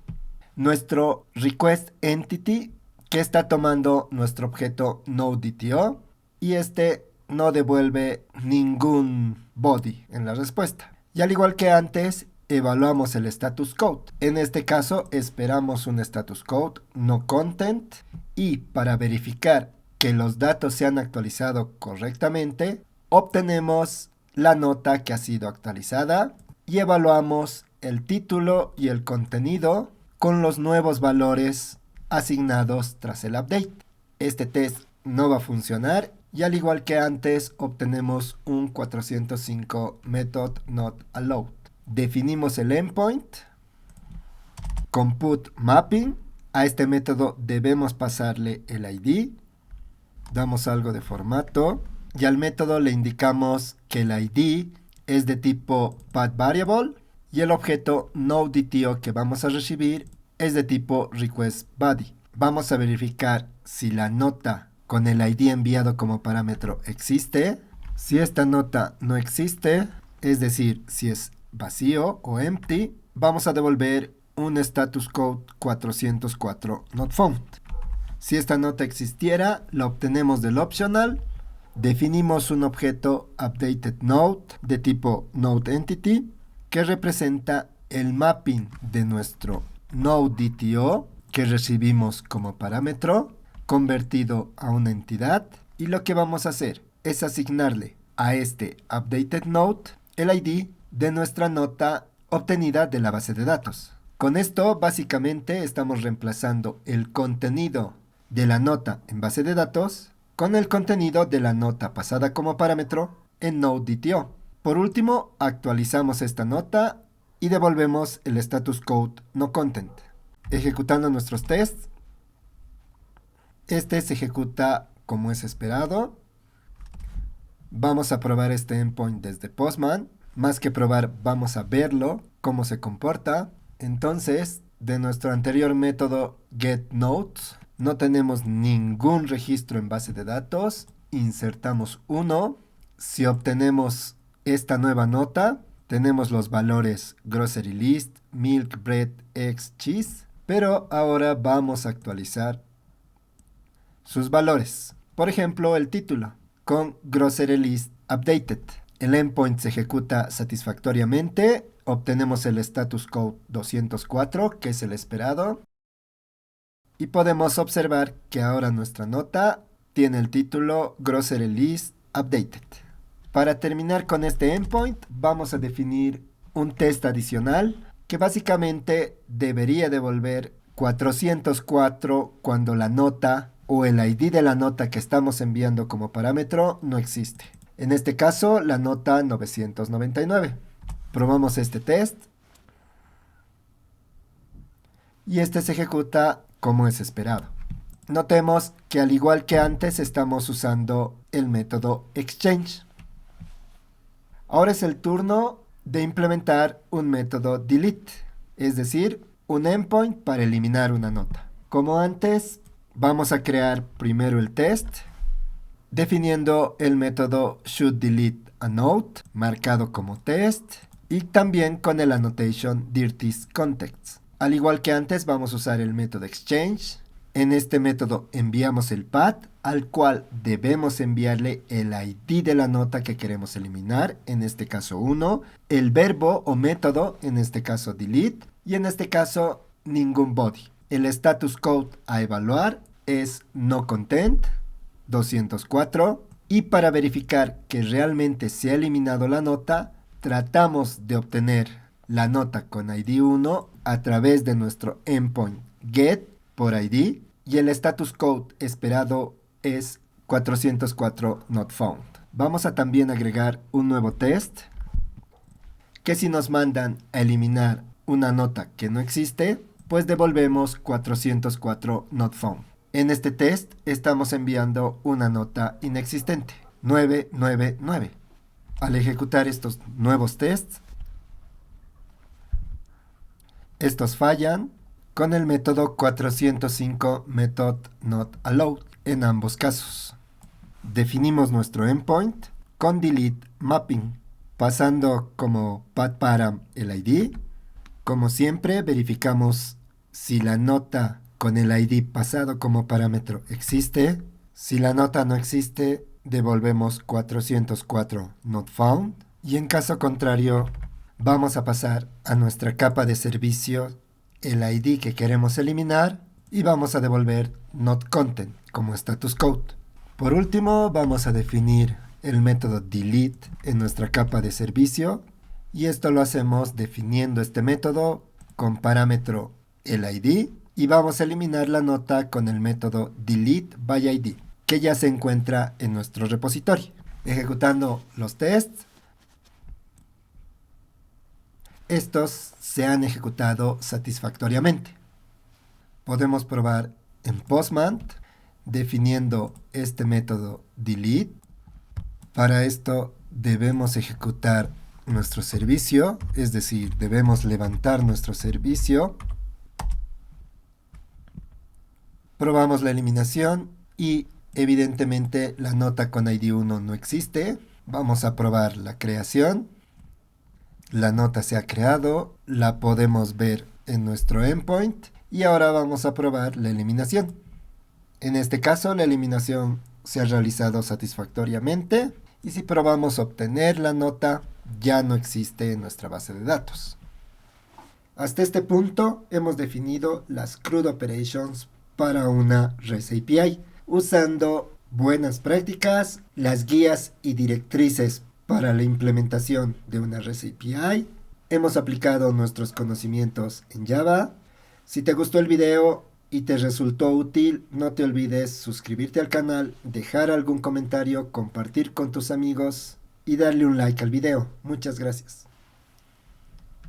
nuestro request entity que está tomando nuestro objeto nodeDTO y este no devuelve ningún body en la respuesta. Y al igual que antes, evaluamos el status code. En este caso, esperamos un status code, no content, y para verificar que los datos se han actualizado correctamente, obtenemos la nota que ha sido actualizada y evaluamos el título y el contenido con los nuevos valores asignados tras el update. Este test no va a funcionar y al igual que antes obtenemos un 405 method not allowed. Definimos el endpoint con put mapping. A este método debemos pasarle el ID. Damos algo de formato y al método le indicamos que el ID es de tipo path variable y el objeto nodeDTO que vamos a recibir es de tipo request body. Vamos a verificar si la nota con el ID enviado como parámetro existe. Si esta nota no existe, es decir, si es vacío o empty, vamos a devolver un status code 404 not found. Si esta nota existiera, la obtenemos del optional. Definimos un objeto updatedNode de tipo nodeEntity que representa el mapping de nuestro nodeDTO que recibimos como parámetro convertido a una entidad y lo que vamos a hacer es asignarle a este updatedNode el ID de nuestra nota obtenida de la base de datos. Con esto básicamente estamos reemplazando el contenido de la nota en base de datos con el contenido de la nota pasada como parámetro en nodeDTO. Por último, actualizamos esta nota y devolvemos el status code no content. Ejecutando nuestros tests, este se ejecuta como es esperado. Vamos a probar este endpoint desde Postman. Más que probar, vamos a verlo, cómo se comporta. Entonces, de nuestro anterior método getNodes, no tenemos ningún registro en base de datos. Insertamos 1. Si obtenemos esta nueva nota, tenemos los valores grocery list, milk, bread, eggs, cheese. Pero ahora vamos a actualizar sus valores. Por ejemplo, el título con grocery list updated. El endpoint se ejecuta satisfactoriamente. Obtenemos el status code 204, que es el esperado. Y podemos observar que ahora nuestra nota tiene el título grocery list updated. Para terminar con este endpoint, vamos a definir un test adicional que básicamente debería devolver 404 cuando la nota o el ID de la nota que estamos enviando como parámetro no existe. En este caso, la nota 999. Probamos este test. Y este se ejecuta como es esperado. Notemos que al igual que antes estamos usando el método exchange. Ahora es el turno de implementar un método delete, es decir, un endpoint para eliminar una nota. Como antes, vamos a crear primero el test. definiendo el método shouldDeleteANote, marcado como test, y también con el annotation dirtIsContext. Al igual que antes, vamos a usar el método exchange. En este método enviamos el path, al cual debemos enviarle el ID de la nota que queremos eliminar, en este caso 1, el verbo o método, en este caso delete, y en este caso ningún body. El status code a evaluar es noContent 204, y para verificar que realmente se ha eliminado la nota, tratamos de obtener la nota con ID 1 a través de nuestro endpoint get por ID, y el status code esperado es 404 not found. Vamos a también agregar un nuevo test, que si nos mandan a eliminar una nota que no existe, pues devolvemos 404 not found. En este test estamos enviando una nota inexistente, 999. Al ejecutar estos nuevos tests, estos fallan con el método 405 method not allowed en ambos casos. Definimos nuestro endpoint con delete mapping, pasando como pathParam el ID. Como siempre, verificamos si la nota con el ID pasado como parámetro existe. Si la nota no existe, devolvemos 404 not found. Y en caso contrario, vamos a pasar a nuestra capa de servicio el ID que queremos eliminar y vamos a devolver noContent como status code. Por último, vamos a definir el método delete en nuestra capa de servicio, y esto lo hacemos definiendo este método con parámetro el ID, y vamos a eliminar la nota con el método delete by ID, que ya se encuentra en nuestro repositorio. Ejecutando los tests, estos se han ejecutado satisfactoriamente. Podemos probar en Postman definiendo este método delete. Para esto debemos ejecutar nuestro servicio, es decir, debemos levantar nuestro servicio. Probamos la eliminación y evidentemente la nota con ID 1 no existe. Vamos a probar la creación. La nota se ha creado, la podemos ver en nuestro endpoint, y ahora vamos a probar la eliminación. En este caso, la eliminación se ha realizado satisfactoriamente, y si probamos obtener la nota, ya no existe en nuestra base de datos. Hasta este punto hemos definido las CRUD operations para una REST API, usando buenas prácticas, las guías y directrices para la implementación de una REST API. Hemos aplicado nuestros conocimientos en Java. Si te gustó el video y te resultó útil, no te olvides suscribirte al canal, dejar algún comentario, compartir con tus amigos y darle un like al video. Muchas gracias.